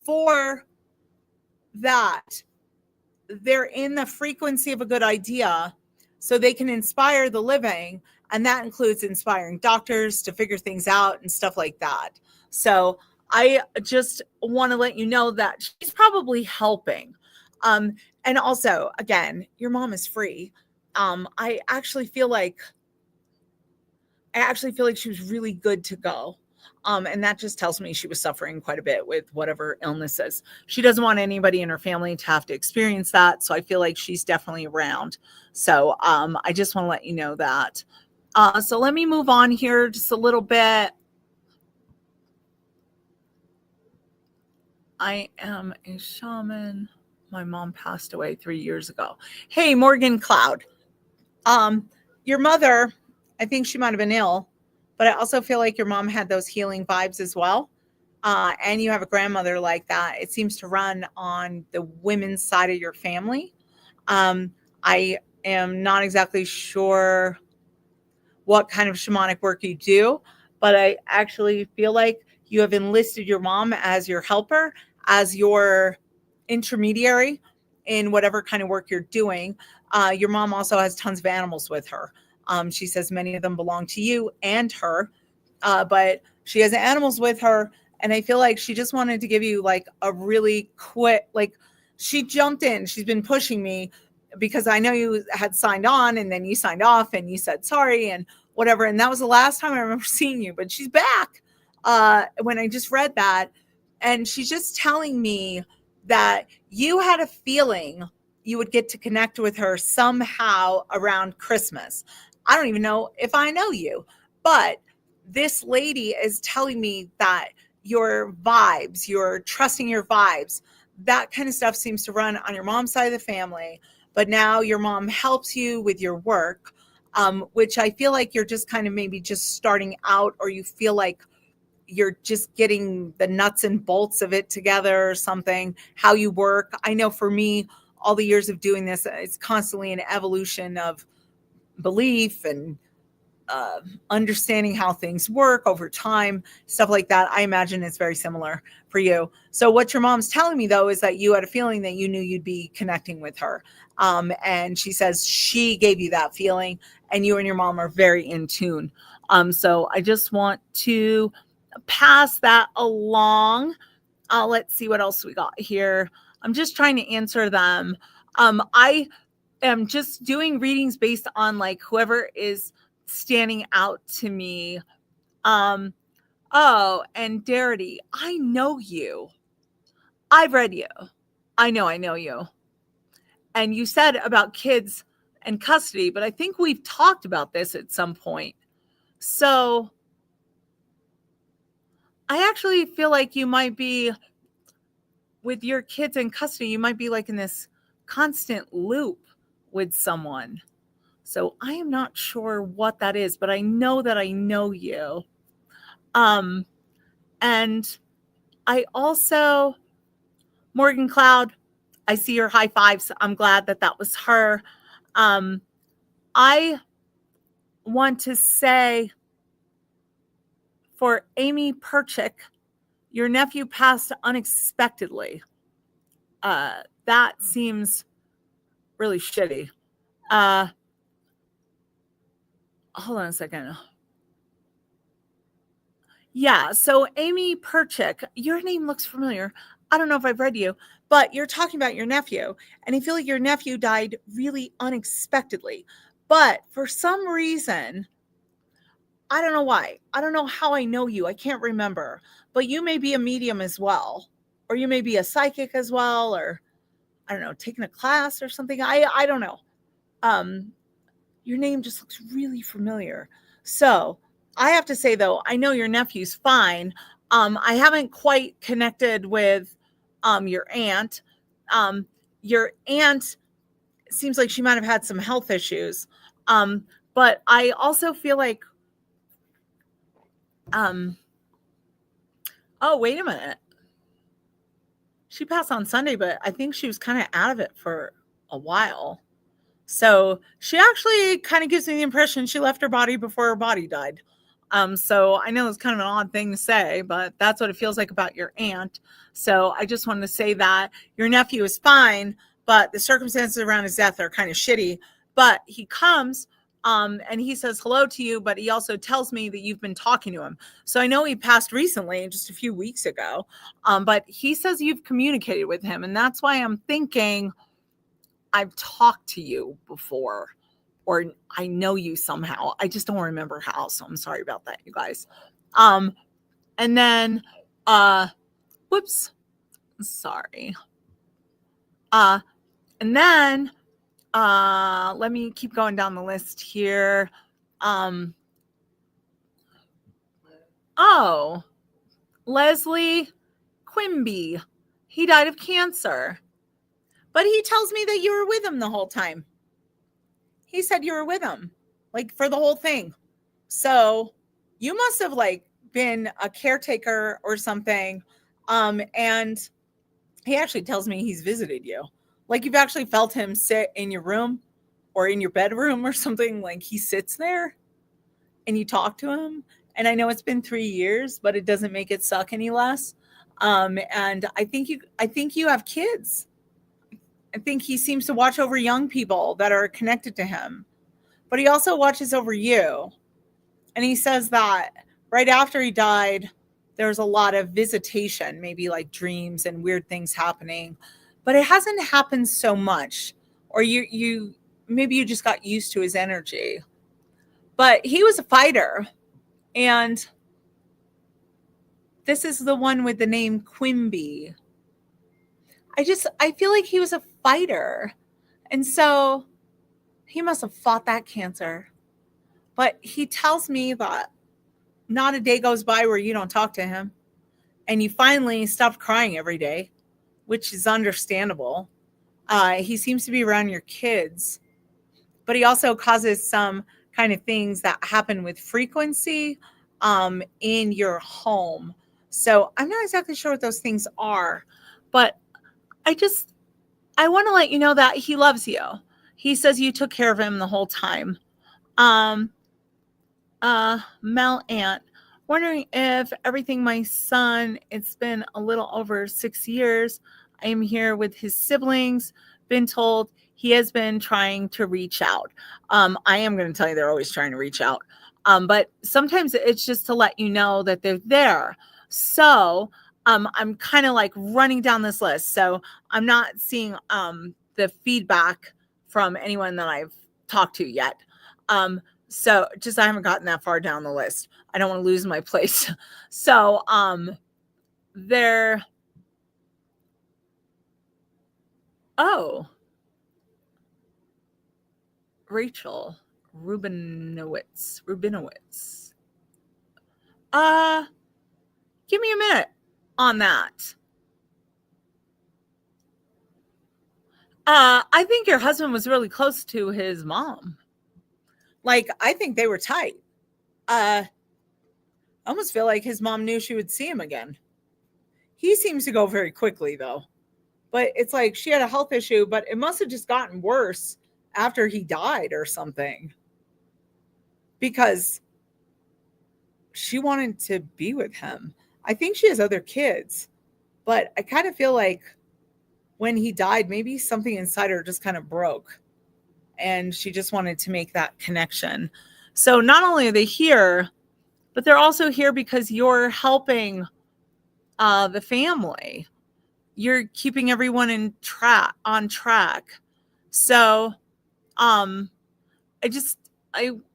for that, they're in the frequency of a good idea, so they can inspire the living, and that includes inspiring doctors to figure things out and stuff like that. So I just want to let you know that she's probably helping. And also, again, your mom is free. I actually feel like she was really good to go. And that just tells me she was suffering quite a bit with whatever illnesses. She doesn't want anybody in her family to have to experience that. So I feel like she's definitely around. So I just want to let you know that. So let me move on here just a little bit. I am a shaman. My mom passed away 3 years ago. Hey, Morgan Cloud. Your mother, I think she might have been ill, but I also feel like your mom had those healing vibes as well. And you have a grandmother like that. It seems to run on the women's side of your family. I am not exactly sure what kind of shamanic work you do, but I actually feel like you have enlisted your mom as your helper, as your intermediary in whatever kind of work you're doing. Your mom also has tons of animals with her. She says many of them belong to you and her, but she has animals with her. And I feel like she just wanted to give you like a really quick, like she jumped in. She's been pushing me because I know you had signed on and then you signed off and you said sorry and whatever. And that was the last time I remember seeing you, but she's back when I just read that. And she's just telling me that you had a feeling you would get to connect with her somehow around Christmas. I don't even know if I know you, but this lady is telling me that your vibes, you're trusting your vibes, that kind of stuff seems to run on your mom's side of the family. But now your mom helps you with your work, which I feel like you're just kind of maybe just starting out, or you feel like you're just getting the nuts and bolts of it together or something, how you work. I know for me, all the years of doing this, it's constantly an evolution of belief and understanding how things work over time, stuff like that. I imagine it's very similar for you. So what your mom's telling me though is that you had a feeling that you knew you'd be connecting with her. And she says she gave you that feeling and you and your mom are very in tune. So I just want to pass that along. Let's see what else we got here. I'm just trying to answer them. I am just doing readings based on like whoever is standing out to me. Oh, and Darity, I know you. I've read you. I know you. And you said about kids and custody, but I think we've talked about this at some point. So I actually feel like you might be with your kids in custody, you might be like in this constant loop with someone. So I am not sure what that is, but I know that I know you. And I also, Morgan Cloud, I see your high fives. I'm glad that that was her. I want to say for Amy Perchik, your nephew passed unexpectedly. That seems really shitty. Hold on a second. Yeah, so Amy Perchik, your name looks familiar. I don't know if I've read you, but you're talking about your nephew, and I feel like your nephew died really unexpectedly. But for some reason, I don't know why. I don't know how I know you. I can't remember. But you may be a medium as well, or you may be a psychic as well, or I don't know, taking a class or something. I don't know. Your name just looks really familiar. So I have to say though, I know your nephew's fine. I haven't quite connected with your aunt. Your aunt seems like she might have had some health issues. But I also feel like oh, wait a minute. She passed on Sunday, but I think she was kind of out of it for a while. So she actually kind of gives me the impression she left her body before her body died. So I know it's kind of an odd thing to say, but that's what it feels like about your aunt. So I just wanted to say that your nephew is fine, but the circumstances around his death are kind of shitty. But he comes and he says hello to you, but he also tells me that you've been talking to him. So I know he passed recently, just a few weeks ago, but he says you've communicated with him. And that's why I'm thinking I've talked to you before, or I know you somehow. I just don't remember how. So I'm sorry about that, you guys. And then, whoops, sorry. And then, let me keep going down the list here. Oh, Leslie Quimby. He died of cancer. But he tells me that you were with him the whole time. He said you were with him, like for the whole thing. So you must have like been a caretaker or something. And he actually tells me he's visited you. Like you've actually felt him sit in your room or in your bedroom or something. Like he sits there and you talk to him. And I know it's been 3 years, but it doesn't make it suck any less. And I think you have kids. I think he seems to watch over young people that are connected to him, but he also watches over you. And he says that right after he died, there was a lot of visitation, maybe like dreams and weird things happening, but it hasn't happened so much. Or maybe you just got used to his energy. But he was a fighter, and this is the one with the name Quimby. I feel like he was a fighter. And so he must have fought that cancer. But he tells me that not a day goes by where you don't talk to him. And you finally stopped crying every day, which is understandable. He seems to be around your kids, but he also causes some kind of things that happen with frequency in your home. So I'm not exactly sure what those things are, but I want to let you know that he loves you. He says you took care of him the whole time. Mel Ant, wondering if everything my son, it's been a little over 6 years. I am here with his siblings, been told he has been trying to reach out. I am going to tell you they're always trying to reach out. But sometimes it's just to let you know that they're there. So I'm kind of like running down this list. So I'm not seeing the feedback from anyone that I've talked to yet. So just I haven't gotten that far down the list. I don't want to lose my place. So Rachel Rubinowitz. Give me a minute on that. I think your husband was really close to his mom. Like, I think they were tight. I almost feel like his mom knew she would see him again. He seems to go very quickly, though. But it's like she had a health issue, but it must have just gotten worse after he died or something. Because she wanted to be with him. I think she has other kids, but I kind of feel like when he died, maybe something inside her just kind of broke and she just wanted to make that connection. So not only are they here, but they're also here because you're helping the family. You're keeping everyone on track. So I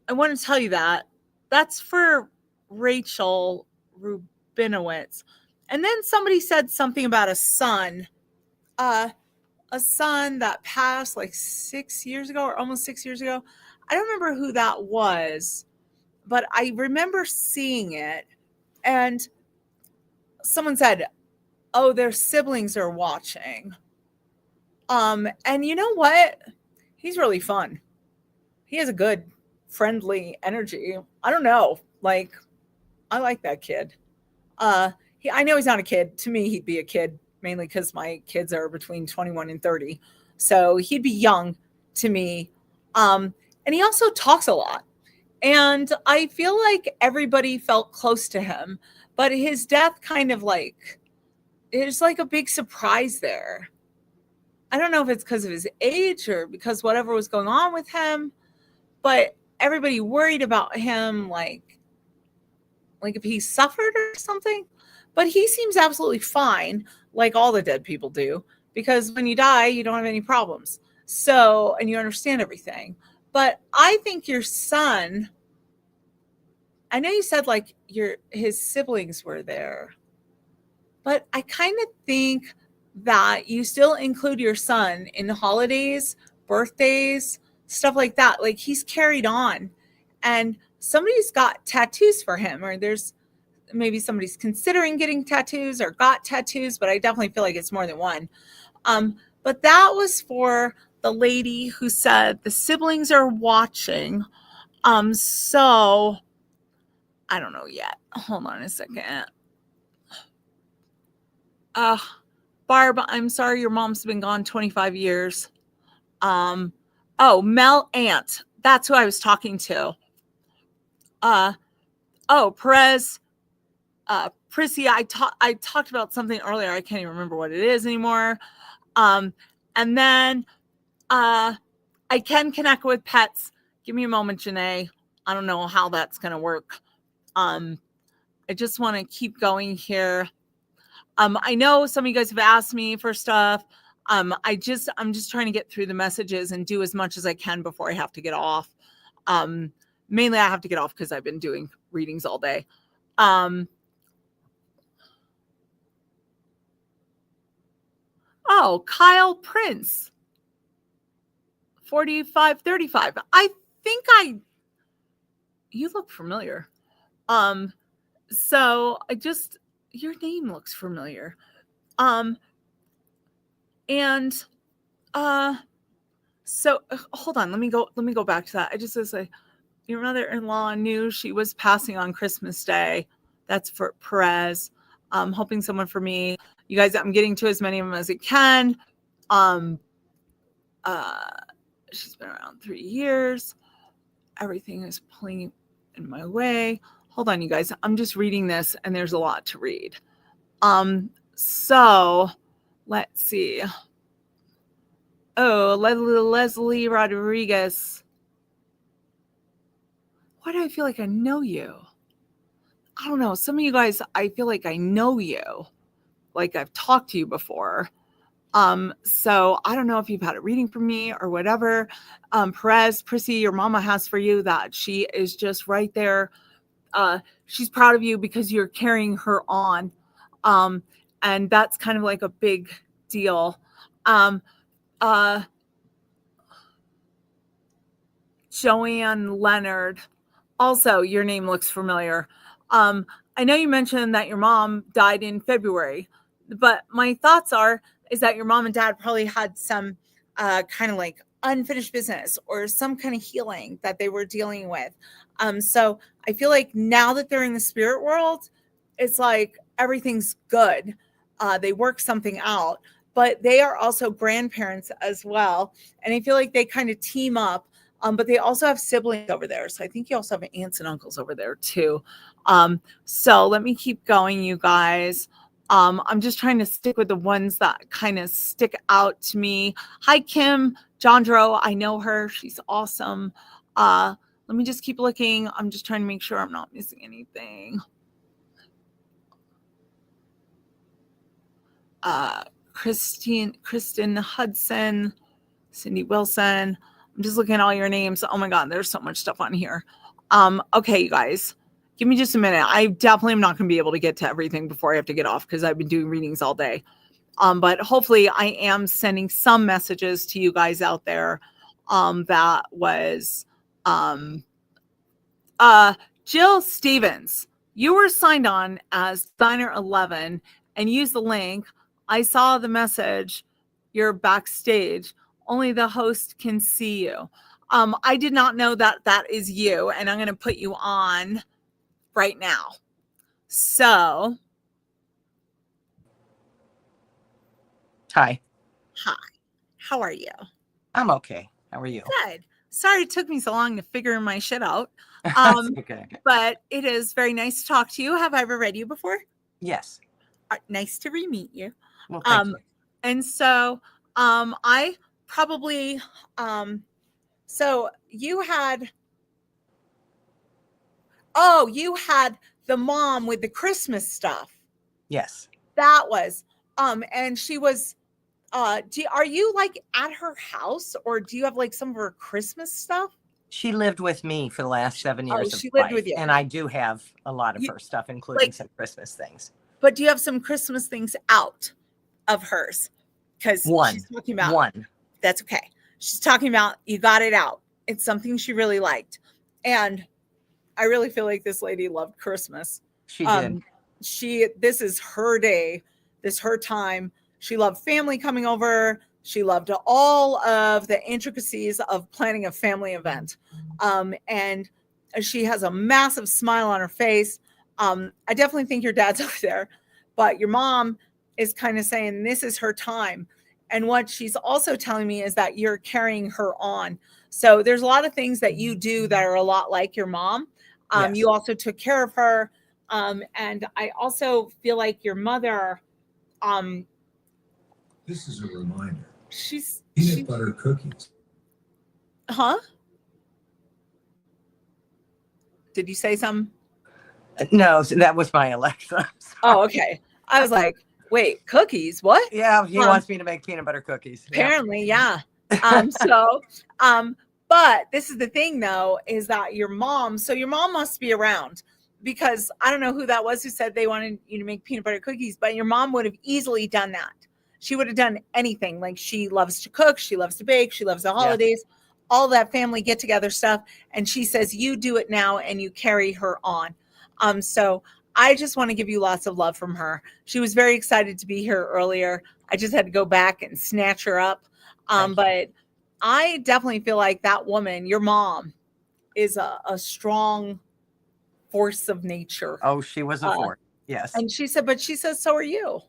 want to tell you that that's for Rachel Rubinowitz. And then somebody said something about a son that passed like 6 years ago or almost 6 years ago. I don't remember who that was, but I remember seeing it. And someone said, oh, their siblings are watching. And you know what? He's really fun. He has a good, friendly energy. I don't know. Like, I like that kid. I know he's not a kid. To me, he'd be a kid, mainly because my kids are between 21 and 30. So he'd be young to me. And he also talks a lot. And I feel like everybody felt close to him. But his death kind of like, it's like a big surprise there. I don't know if it's because of his age or because whatever was going on with him, but everybody worried about him, like if he suffered or something. But he seems absolutely fine, like all the dead people do, because when you die, you don't have any problems. So, and you understand everything. But I think your son, I know you said like his siblings were there, but I kind of think that you still include your son in holidays, birthdays, stuff like that. Like he's carried on, and somebody's got tattoos for him, or there's maybe somebody's considering getting tattoos or got tattoos, but I definitely feel like it's more than one. But that was for the lady who said the siblings are watching. So I don't know yet. Hold on a second. Barb, I'm sorry your mom's been gone 25 years. Mel Ant. That's who I was talking to. Perez. Prissy, I talked about something earlier. I can't even remember what it is anymore. And then I can connect with pets. Give me a moment, Janae. I don't know how that's going to work. I just want to keep going here. I know some of you guys have asked me for stuff. I'm just trying to get through the messages and do as much as I can before I have to get off. Mainly I have to get off because I've been doing readings all day. Kyle Prince, 4535. I think you look familiar. So your name looks familiar. So hold on, let me go back to that. I just want to say, your mother-in-law knew she was passing on Christmas Day. That's for Perez. Hoping someone for me. You guys, I'm getting to as many of them as I can. She's been around 3 years. Everything is pulling in my way. Hold on, you guys. I'm just reading this, and there's a lot to read. So let's see. Leslie Rodriguez. Why do I feel like I know you? I don't know. Some of you guys, I feel like I know you. Like I've talked to you before. So I don't know if you've had a reading from me or whatever. Perez, Prissy, your mama has for you that she is just right there. She's proud of you because you're carrying her on. And that's kind of like a big deal. Joanne Leonard. Also, your name looks familiar. I know you mentioned that your mom died in February, but my thoughts is that your mom and dad probably had some kind of like unfinished business or some kind of healing that they were dealing with. So I feel like now that they're in the spirit world, it's like everything's good. They work something out, but they are also grandparents as well. And I feel like they kind of team up, but they also have siblings over there. So I think you also have aunts and uncles over there too. So let me keep going, you guys. I'm just trying to stick with the ones that kind of stick out to me. Hi, Kim Jondro. I know her. She's awesome. Let me just keep looking. I'm just trying to make sure I'm not missing anything. Kristen Hudson, Cindy Wilson. I'm just looking at all your names. Oh my God, there's so much stuff on here. Okay, you guys. Give me just a minute. I definitely am not going to be able to get to everything before I have to get off because I've been doing readings all day. But hopefully I am sending some messages to you guys out there. That was Jill Stevens. You were signed on as Diner 11 and use the link. I saw the message. You're backstage. Only the host can see you. I did not know that that is you, and I'm going to put you on right now. So, Hi. hi. How are you? I'm okay. How are you? Good. Sorry it took me so long to figure my shit out. That's okay. But it is very nice to talk to you. Have I ever read you before? Yes. Nice to re-meet you. Well, thank you. And so I probably so you had the mom with the Christmas stuff. Yes. That was and she was are you like at her house, or do you have like some of her Christmas stuff? She lived with me for the last 7 years of she lived life, with you. and I do have a lot of her stuff, including some Christmas things. But do you have some Christmas things out of hers? Because she's talking about one. That's okay. She's talking about you got it out. It's something she really liked. And I really feel like this lady loved Christmas. She did. This is her day. This is her time. She loved family coming over. She loved all of the intricacies of planning a family event. And she has a massive smile on her face. I definitely think your dad's over there, but your mom is kind of saying this is her time. And what she's also telling me is that you're carrying her on. So there's a lot of things that you do that are a lot like your mom. Yes. You also took care of her. And I also feel like your mother, this is a reminder. She's Peanut butter cookies. Huh? Did you say something? No, that was my Alexa. Oh, okay. I was like, wait, cookies? What? Yeah, he wants me to make peanut butter cookies. Apparently, yeah. But this is the thing though, is that your mom must be around, because I don't know who that was who said they wanted you to make peanut butter cookies, but your mom would have easily done that. She would have done anything. Like, she loves to cook, she loves to bake, she loves the holidays, all that family get together stuff. And she says, you do it now, and you carry her on. So I just want to give you lots of love from her. She was very excited to be here earlier. I just had to go back and snatch her up. But I definitely feel like that woman, your mom, is a strong force of nature. Oh, she was a force. Yes. And she says, so are you.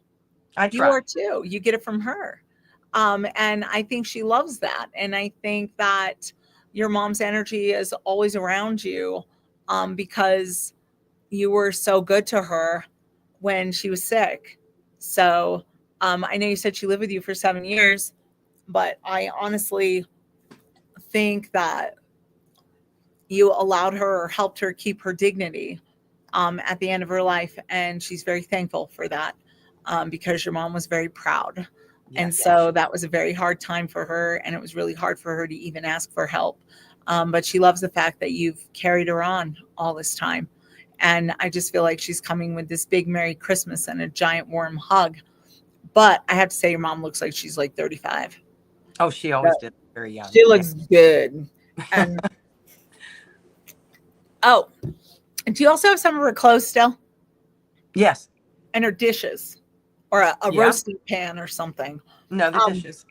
You I are too. You get it from her. And I think she loves that. And I think that your mom's energy is always around you, because you were so good to her when she was sick. So I know you said she lived with you for 7 years, but I honestly think that you allowed her or helped her keep her dignity at the end of her life. And she's very thankful for that, because your mom was very proud. And so that was a very hard time for her. And it was really hard for her to even ask for help. But she loves the fact that you've carried her on all this time. And I just feel like she's coming with this big Merry Christmas and a giant warm hug. But I have to say, your mom looks like she's like 35. Oh, she always did. Very young. She looks good. And oh, do you also have some of her clothes still? Yes. And her dishes, or a roasting pan or something? No, the dishes.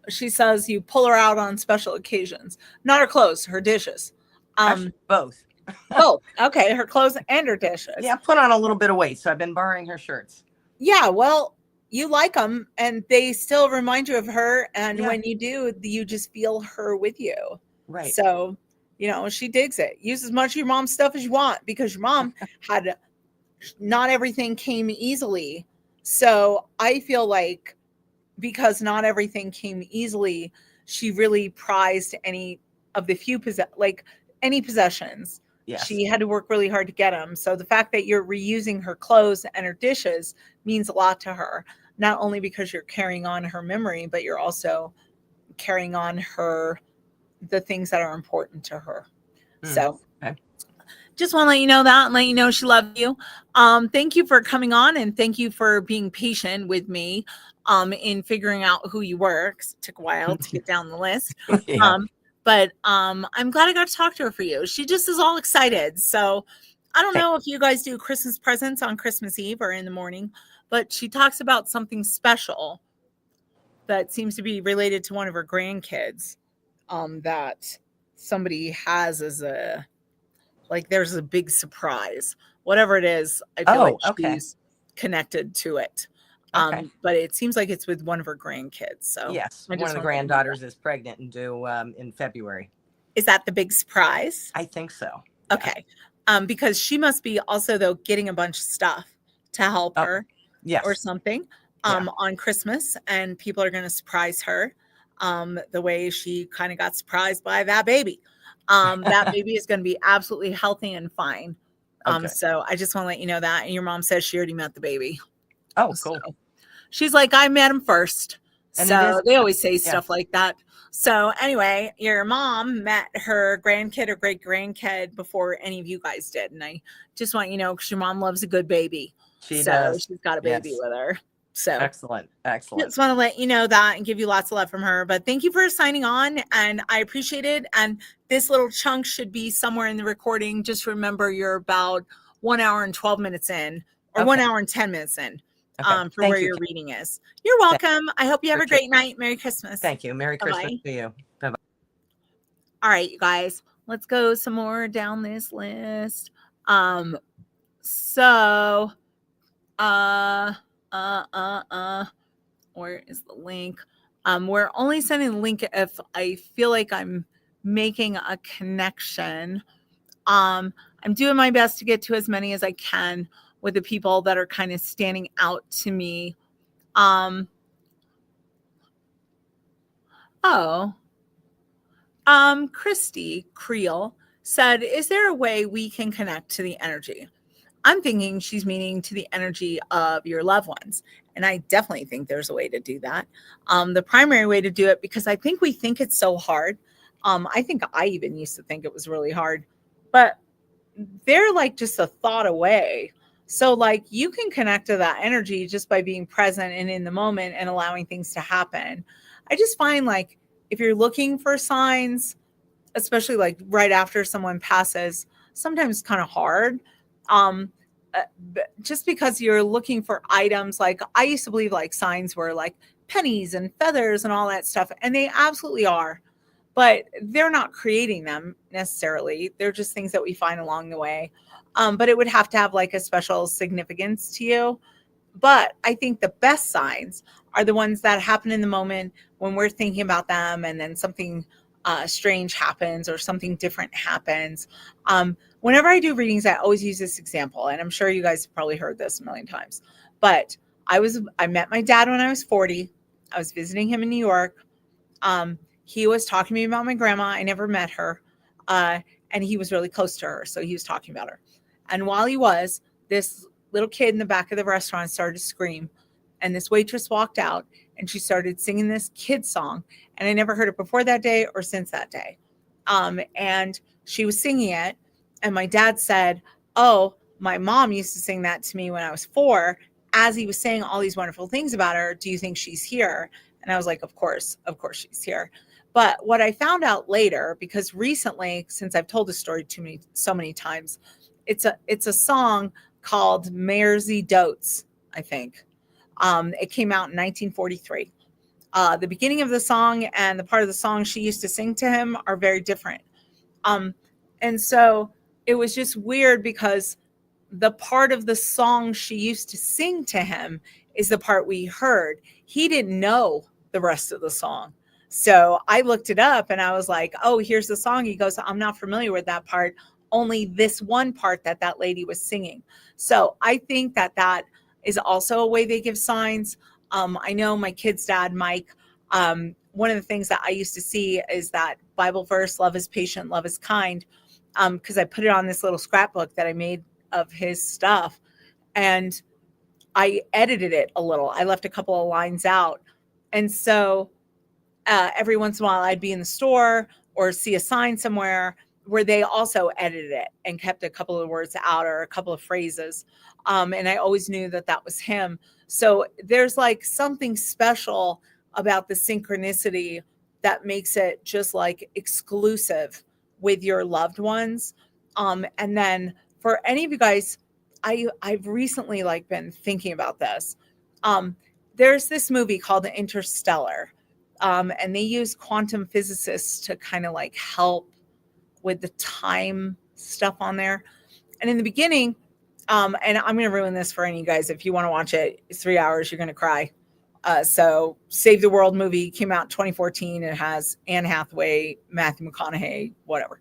she says you pull her out on special occasions, not her clothes, her dishes. Actually, both. Both. Okay, her clothes and her dishes. Yeah, I put on a little bit of weight, so I've been borrowing her shirts. Yeah, well, you like them and they still remind you of her. And Yeah. when you do, you just feel her with you. Right. So, she digs it. Use as much of your mom's stuff as you want because your mom had not everything came easily. So I feel like because not everything came easily, she really prized any of the few any possessions. Yes. She had to work really hard to get them. So the fact that you're reusing her clothes and her dishes means a lot to her, not only because you're carrying on her memory, but you're also carrying on the things that are important to her. So okay. Just want to let you know that and let you know she loves you. Thank you for coming on and thank you for being patient with me in figuring out who you were. 'Cause it took a while to get down the list. Yeah. But I'm glad I got to talk to her for you. She just is all excited. So I don't know if you guys do Christmas presents on Christmas Eve or in the morning, but she talks about something special that seems to be related to one of her grandkids that somebody has as there's a big surprise. Whatever it is, I feel like she's connected to it. But it seems like it's with one of her grandkids. So yes, one of the granddaughters is pregnant and due in February. Is that the big surprise? I think so. Okay. Because she must be also though getting a bunch of stuff to help her or something on Christmas, and people are going to surprise her the way she kind of got surprised by that baby. That baby is going to be absolutely healthy and fine. So I just want to let you know that. And your mom says she already met the baby. Oh, cool. So she's like, I met him first. And so they always say stuff like that. So anyway, your mom met her grandkid or great grandkid before any of you guys did. And I just want you to know, because your mom loves a good baby. She does. She's got a baby with her. So excellent. Just want to let you know that and give you lots of love from her. But thank you for signing on, and I appreciate it. And this little chunk should be somewhere in the recording. Just remember you're about 1 hour and 12 minutes in, or 1 hour and 10 minutes in for where your reading is. You're welcome. I hope you have a great night. Merry Christmas. Thank you. Merry Christmas to you. Bye-bye. All right, you guys, let's go some more down this list. Where is the link? We're only sending the link if I feel like I'm making a connection. I'm doing my best to get to as many as I can with the people that are kind of standing out to me. Christy Creel said, is there a way we can connect to the energy? I'm thinking she's meaning to the energy of your loved ones. And I definitely think there's a way to do that. The primary way to do it, because I think we think it's so hard. I think I even used to think it was really hard, but they're like just a thought away. So like you can connect to that energy just by being present and in the moment and allowing things to happen. I just find like if you're looking for signs, especially like right after someone passes, sometimes it's kind of hard. Just because you're looking for items, like I used to believe like signs were like pennies and feathers and all that stuff, and they absolutely are, but they're not creating them necessarily. They're just things that we find along the way. But it would have to have like a special significance to you. But I think the best signs are the ones that happen in the moment when we're thinking about them, and then something strange happens or something different happens. Whenever I do readings, I always use this example, and I'm sure you guys have probably heard this a million times, but I met my dad when I was 40. I was visiting him in New York. He was talking to me about my grandma. I never met her. And he was really close to her. So he was talking about her. And while he was, this little kid in the back of the restaurant started to scream. And this waitress walked out and she started singing this kid song. And I never heard it before that day or since that day. And she was singing it. And my dad said, oh, my mom used to sing that to me when I was 4, as he was saying all these wonderful things about her. Do you think she's here? And I was like, of course she's here. But what I found out later, because recently, since I've told this story so many times, it's a song called Mare Sie Dotes, I think. It came out in 1943. the beginning of the song and the part of the song she used to sing to him are very different. And so it was just weird because the part of the song she used to sing to him is the part we heard. He didn't know the rest of the song. So I looked it up and I was like, oh, here's the song. He goes, I'm not familiar with that part. Only this one part that lady was singing. So I think that is also a way they give signs. I know my kid's dad, Mike, one of the things that I used to see is that Bible verse, love is patient, love is kind. Because I put it on this little scrapbook that I made of his stuff, and I edited it a little. I left a couple of lines out. And so every once in a while I'd be in the store or see a sign somewhere where they also edited it and kept a couple of words out or a couple of phrases. And I always knew that was him. So there's like something special about the synchronicity that makes it just like exclusive with your loved ones. And then for any of you guys, I've recently like been thinking about this. There's this movie called Interstellar, and they use quantum physicists to kind of like help with the time stuff on there. And in the beginning, and I'm going to ruin this for any of you guys. If you want to watch it, it's 3 hours, you're going to cry. So Save the World movie came out in 2014. It has Anne Hathaway, Matthew McConaughey, whatever.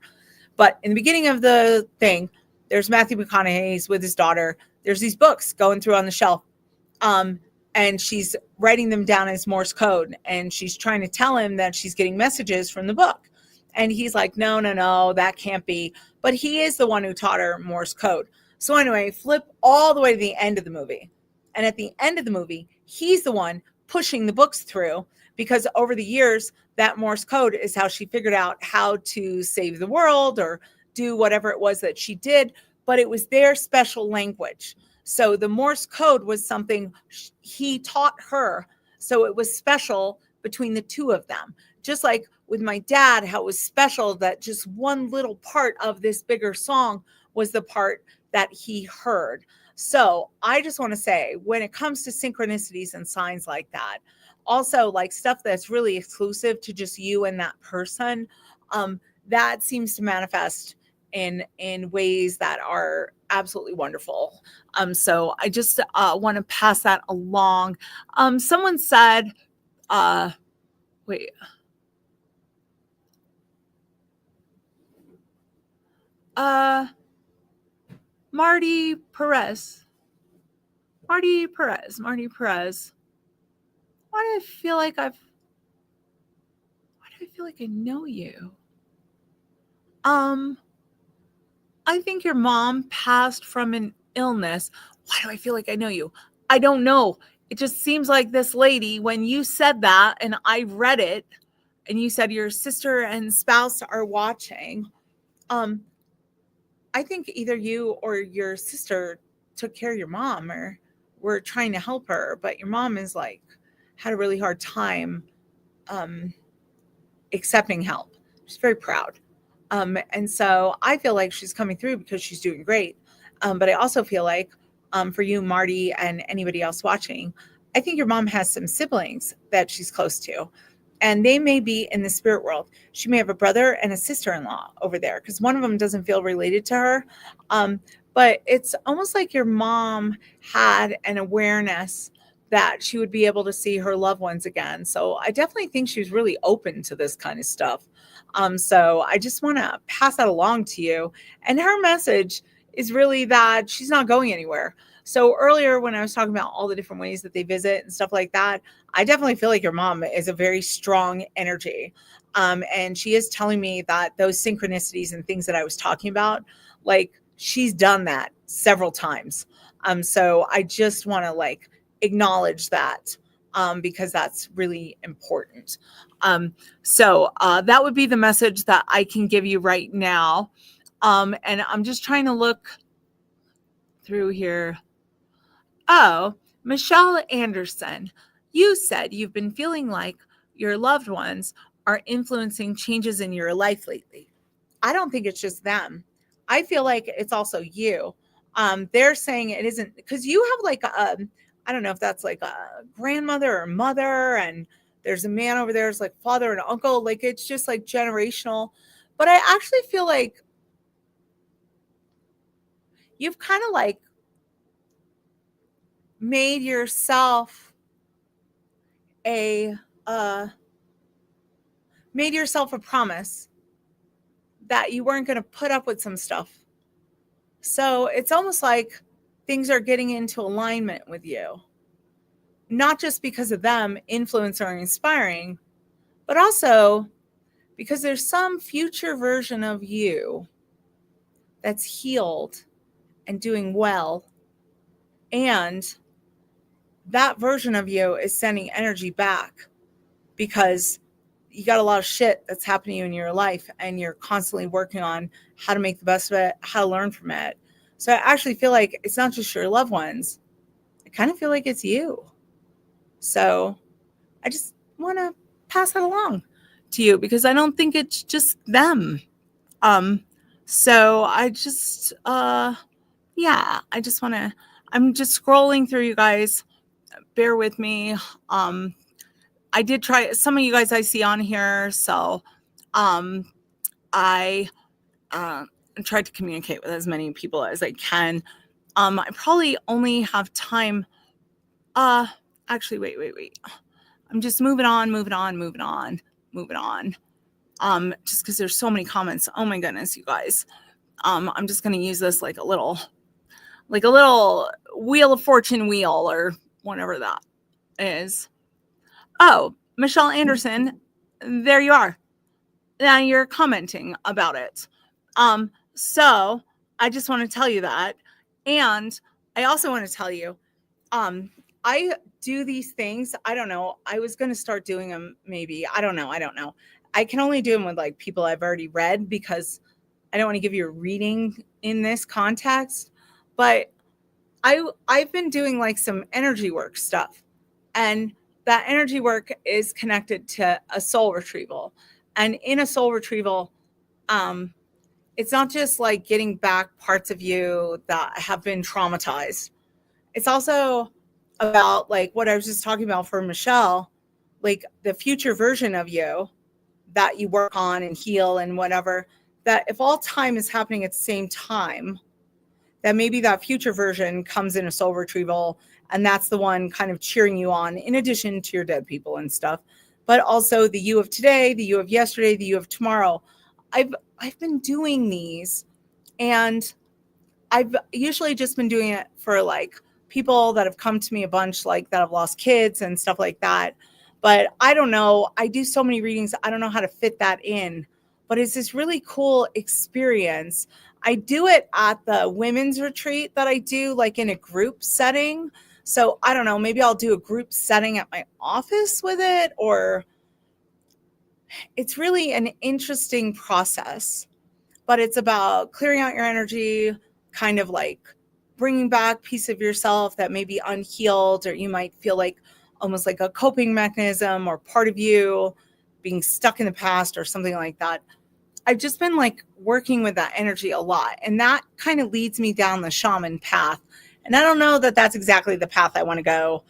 But in the beginning of the thing, there's Matthew McConaughey's with his daughter. There's these books going through on the shelf. And she's writing them down as Morse code. And she's trying to tell him that she's getting messages from the book. And he's like, no, that can't be. But he is the one who taught her Morse code. So anyway, flip all the way to the end of the movie. And at the end of the movie, he's the one pushing the books through, because over the years, that Morse code is how she figured out how to save the world or do whatever it was that she did. But it was their special language. So the Morse code was something he taught her. So it was special between the two of them. Just like with my dad, how it was special that just one little part of this bigger song was the part that he heard. So I just want to say, when it comes to synchronicities and signs like that, also like stuff that's really exclusive to just you and that person, that seems to manifest in ways that are absolutely wonderful. So I just want to pass that along. Someone said, Marty Perez. Why do I feel like I know you? I think your mom passed from an illness. Why do I feel like I know you? I don't know. It just seems like this lady, when you said that and I read it and you said your sister and spouse are watching, I think either you or your sister took care of your mom or were trying to help her, but your mom is like had a really hard time accepting help. She's very proud. And so I feel like she's coming through because she's doing great. But I also feel like for you, Marty, and anybody else watching, I think your mom has some siblings that she's close to, and they may be in the spirit world. She may have a brother and a sister-in-law over there because one of them doesn't feel related to her. But it's almost like your mom had an awareness that she would be able to see her loved ones again. So I definitely think she was really open to this kind of stuff. So I just want to pass that along to you. And her message is really that she's not going anywhere. So earlier when I was talking about all the different ways that they visit and stuff like that, I definitely feel like your mom is a very strong energy. And she is telling me that those synchronicities and things that I was talking about, like she's done that several times. So I just want to like acknowledge that because that's really important. So that would be the message that I can give you right now. And I'm just trying to look through here. Oh, Michelle Anderson, you said you've been feeling like your loved ones are influencing changes in your life lately. I don't think it's just them. I feel like it's also you. They're saying it isn't because you have like I don't know if that's like a grandmother or mother, and there's a man over there, it's like father and uncle, like it's just like generational. But I actually feel like you've kind of like made yourself a promise that you weren't going to put up with some stuff. So it's almost like things are getting into alignment with you, not just because of them influencing or inspiring, but also because there's some future version of you that's healed and doing well. And that version of you is sending energy back because you got a lot of shit that's happening in your life and you're constantly working on how to make the best of it, how to learn from it. So I actually feel like it's not just your loved ones. I kind of feel like it's you. So I just want to pass that along to you because I don't think it's just them. So I just, I just want to, I'm just scrolling through, you guys. Bear with me. I did try some of you guys I see on here. So I tried to communicate with as many people as I can. I probably only have time. Actually, wait. I'm just moving on. Just because there's so many comments. Oh my goodness, you guys. I'm just going to use this like a little Wheel of Fortune wheel or whatever that is. Oh, Michelle Anderson, there you are. Now you're commenting about it. So I just want to tell you that. And I also want to tell you, I do these things. I don't know. I was going to start doing them maybe. I don't know. I can only do them with like people I've already read because I don't want to give you a reading in this context. But I've been doing like some energy work stuff. And that energy work is connected to a soul retrieval. And in a soul retrieval, it's not just like getting back parts of you that have been traumatized. It's also about like what I was just talking about for Michelle, like the future version of you that you work on and heal and whatever, that if all time is happening at the same time, that maybe that future version comes in a soul retrieval and that's the one kind of cheering you on in addition to your dead people and stuff, but also the you of today, the you of yesterday, the you of tomorrow. I've been doing these and I've usually just been doing it for like people that have come to me a bunch, like that have lost kids and stuff like that. But I don't know. I do so many readings. I don't know how to fit that in, but it's this really cool experience. I do it at the women's retreat that I do like in a group setting. So I don't know, maybe I'll do a group setting at my office with it, or it's really an interesting process, but it's about clearing out your energy, kind of like bringing back piece of yourself that may be unhealed, or you might feel like almost like a coping mechanism or part of you being stuck in the past or something like that. I've just been like working with that energy a lot. And that kind of leads me down the shaman path. And I don't know that that's exactly the path I want to go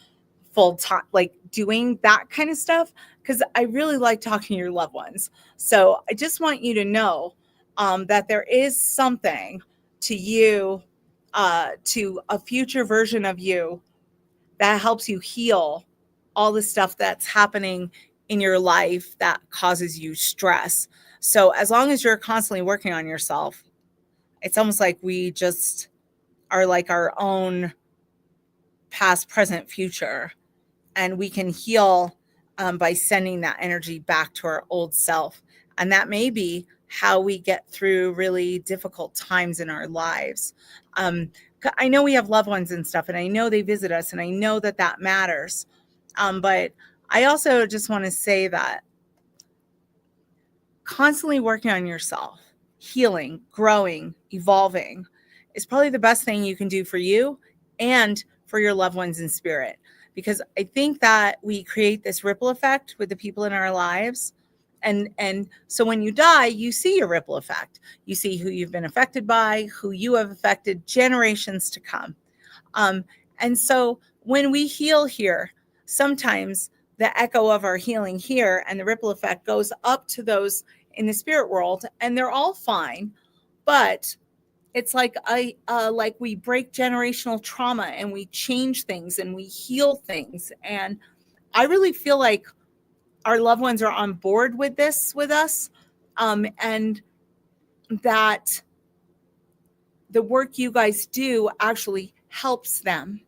full time, like doing that kind of stuff, because I really like talking to your loved ones. So I just want you to know that there is something to you, to a future version of you that helps you heal all the stuff that's happening in your life that causes you stress. So as long as you're constantly working on yourself, it's almost like we just are like our own past, present, future, and we can heal by sending that energy back to our old self. And that may be how we get through really difficult times in our lives. I know we have loved ones and stuff, and I know they visit us, and I know that that matters. But I also just want to say that constantly working on yourself, healing, growing, evolving is probably the best thing you can do for you and for your loved ones in spirit. Because I think that we create this ripple effect with the people in our lives. And so when you die, you see your ripple effect. You see who you've been affected by, who you have affected generations to come. And so when we heal here, sometimes the echo of our healing here and the ripple effect goes up to those in the spirit world, and they're all fine. But it's like like we break generational trauma and we change things and we heal things. And I really feel like our loved ones are on board with this with us, and that the work you guys do actually helps them.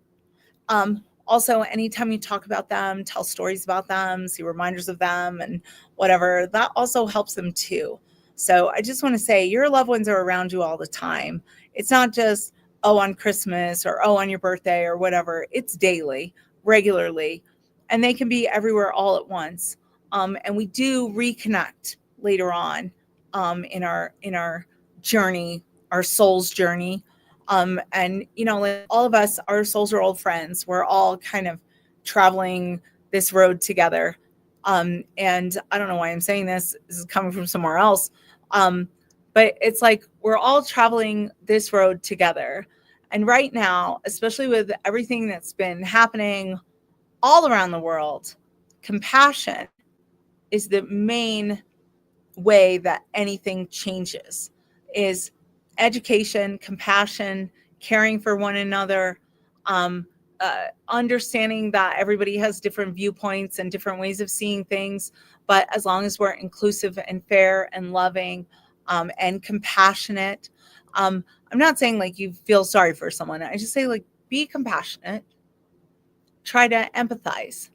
Also, anytime you talk about them, tell stories about them, see reminders of them and whatever, that also helps them too. So I just want to say your loved ones are around you all the time. It's not just, oh, on Christmas or, oh, on your birthday or whatever. It's daily, regularly, and they can be everywhere all at once. And we do reconnect later on in our journey, our soul's journey. And like all of us, our souls are old friends. We're all kind of traveling this road together. And I don't know why I'm saying this. This is coming from somewhere else. But it's like we're all traveling this road together. And right now, especially with everything that's been happening all around the world, compassion is the main way that anything changes. Is education, compassion, caring for one another, understanding that everybody has different viewpoints and different ways of seeing things. But as long as we're inclusive and fair and loving and compassionate, I'm not saying like you feel sorry for someone. I just say like be compassionate. Try to empathize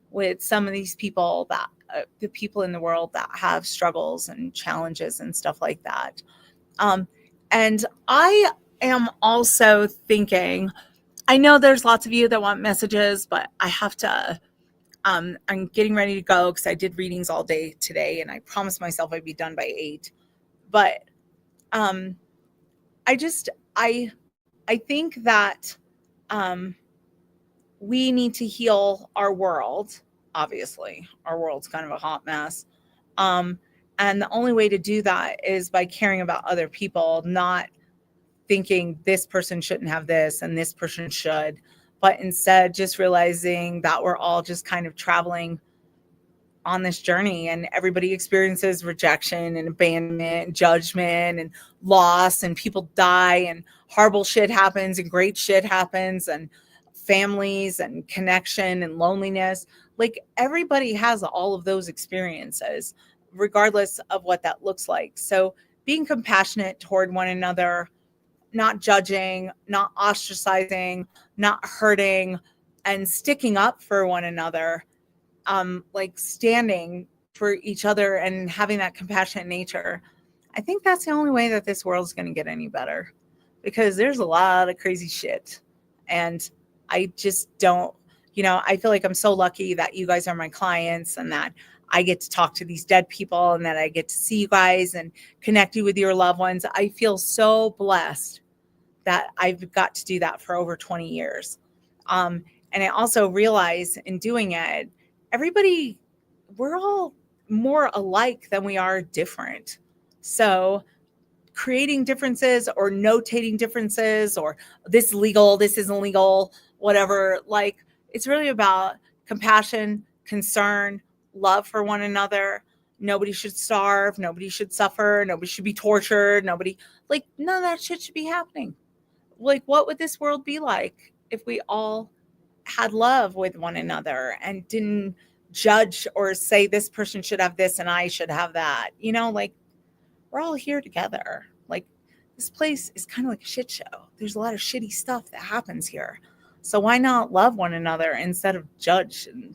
with some of these people that the people in the world that have struggles and challenges and stuff like that. And I am also thinking, I know there's lots of you that want messages, but I have to, I'm getting ready to go because I did readings all day today and I promised myself I'd be done by 8. But I think that we need to heal our world. Obviously, our world's kind of a hot mess. And the only way to do that is by caring about other people, not thinking this person shouldn't have this and this person should, but instead just realizing that we're all just kind of traveling on this journey and everybody experiences rejection and abandonment and judgment and loss and people die and horrible shit happens and great shit happens and families and connection and loneliness. Like everybody has all of those experiences, regardless of what that looks like. So being compassionate toward one another, not judging, not ostracizing, not hurting, and sticking up for one another, like standing for each other and having that compassionate nature. I think that's the only way that this world's going to get any better, because there's a lot of crazy shit. And I just don't, I feel like I'm so lucky that you guys are my clients and that I get to talk to these dead people and that I get to see you guys and connect you with your loved ones. I feel so blessed that I've got to do that for over 20 years. And I also realize in doing it, we're all more alike than we are different. So creating differences or notating differences or this is legal, this isn't legal, whatever, like it's really about compassion, concern, love for one another. Nobody should starve. Nobody should suffer. Nobody should be tortured. None of that shit should be happening. Like, what would this world be like if we all had love with one another and didn't judge or say this person should have this and I should have that? Like we're all here together. Like this place is kind of like a shit show. There's a lot of shitty stuff that happens here. So why not love one another instead of judge and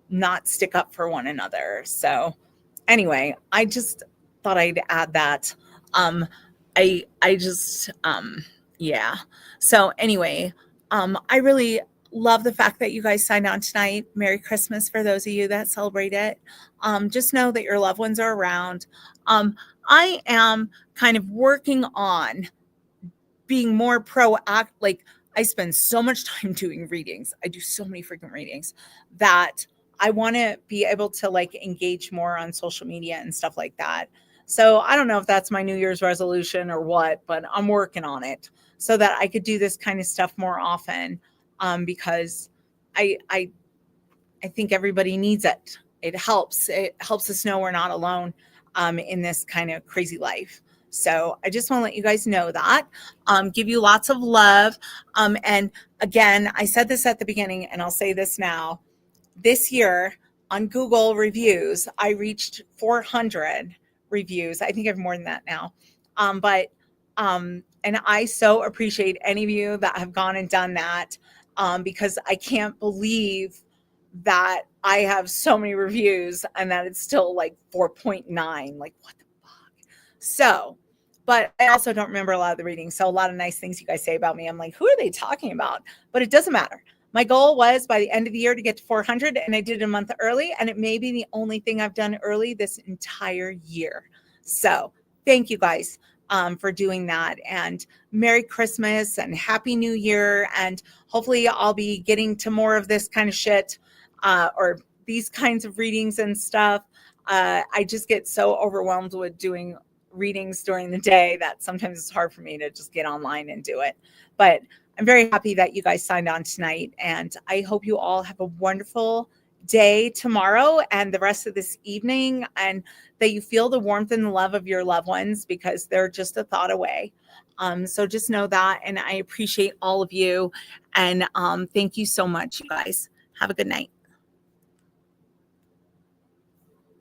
not stick up for one another? So anyway, I just thought I'd add that. Yeah. So anyway, I really love the fact that you guys signed on tonight. Merry Christmas for those of you that celebrate it. Just know that your loved ones are around. I am kind of working on being more proactive. Like I spend so much time doing readings. I do so many freaking readings that I want to be able to like engage more on social media and stuff like that. So I don't know if that's my New Year's resolution or what, but I'm working on it so that I could do this kind of stuff more often. Because I I think everybody needs it. It helps. It helps us know we're not alone in this kind of crazy life. So I just want to let you guys know that, give you lots of love. And again, I said this at the beginning and I'll say this now. This year on Google reviews, I reached 400 reviews. I think I have more than that now. And I so appreciate any of you that have gone and done that, because I can't believe that I have so many reviews and that it's still like 4.9. Like, what the fuck? So, but I also don't remember a lot of the readings. So a lot of nice things you guys say about me, I'm like, who are they talking about? But it doesn't matter. My goal was by the end of the year to get to 400, and I did it a month early, and it may be the only thing I've done early this entire year. So thank you guys for doing that, and Merry Christmas and Happy New Year. And hopefully I'll be getting to more of this kind of shit, or these kinds of readings and stuff. I just get so overwhelmed with doing readings during the day that sometimes it's hard for me to just get online and do it. But I'm very happy that you guys signed on tonight, and I hope you all have a wonderful day tomorrow and the rest of this evening, and that you feel the warmth and the love of your loved ones, because they're just a thought away. So just know that, and I appreciate all of you, and thank you so much, you guys. Have a good night.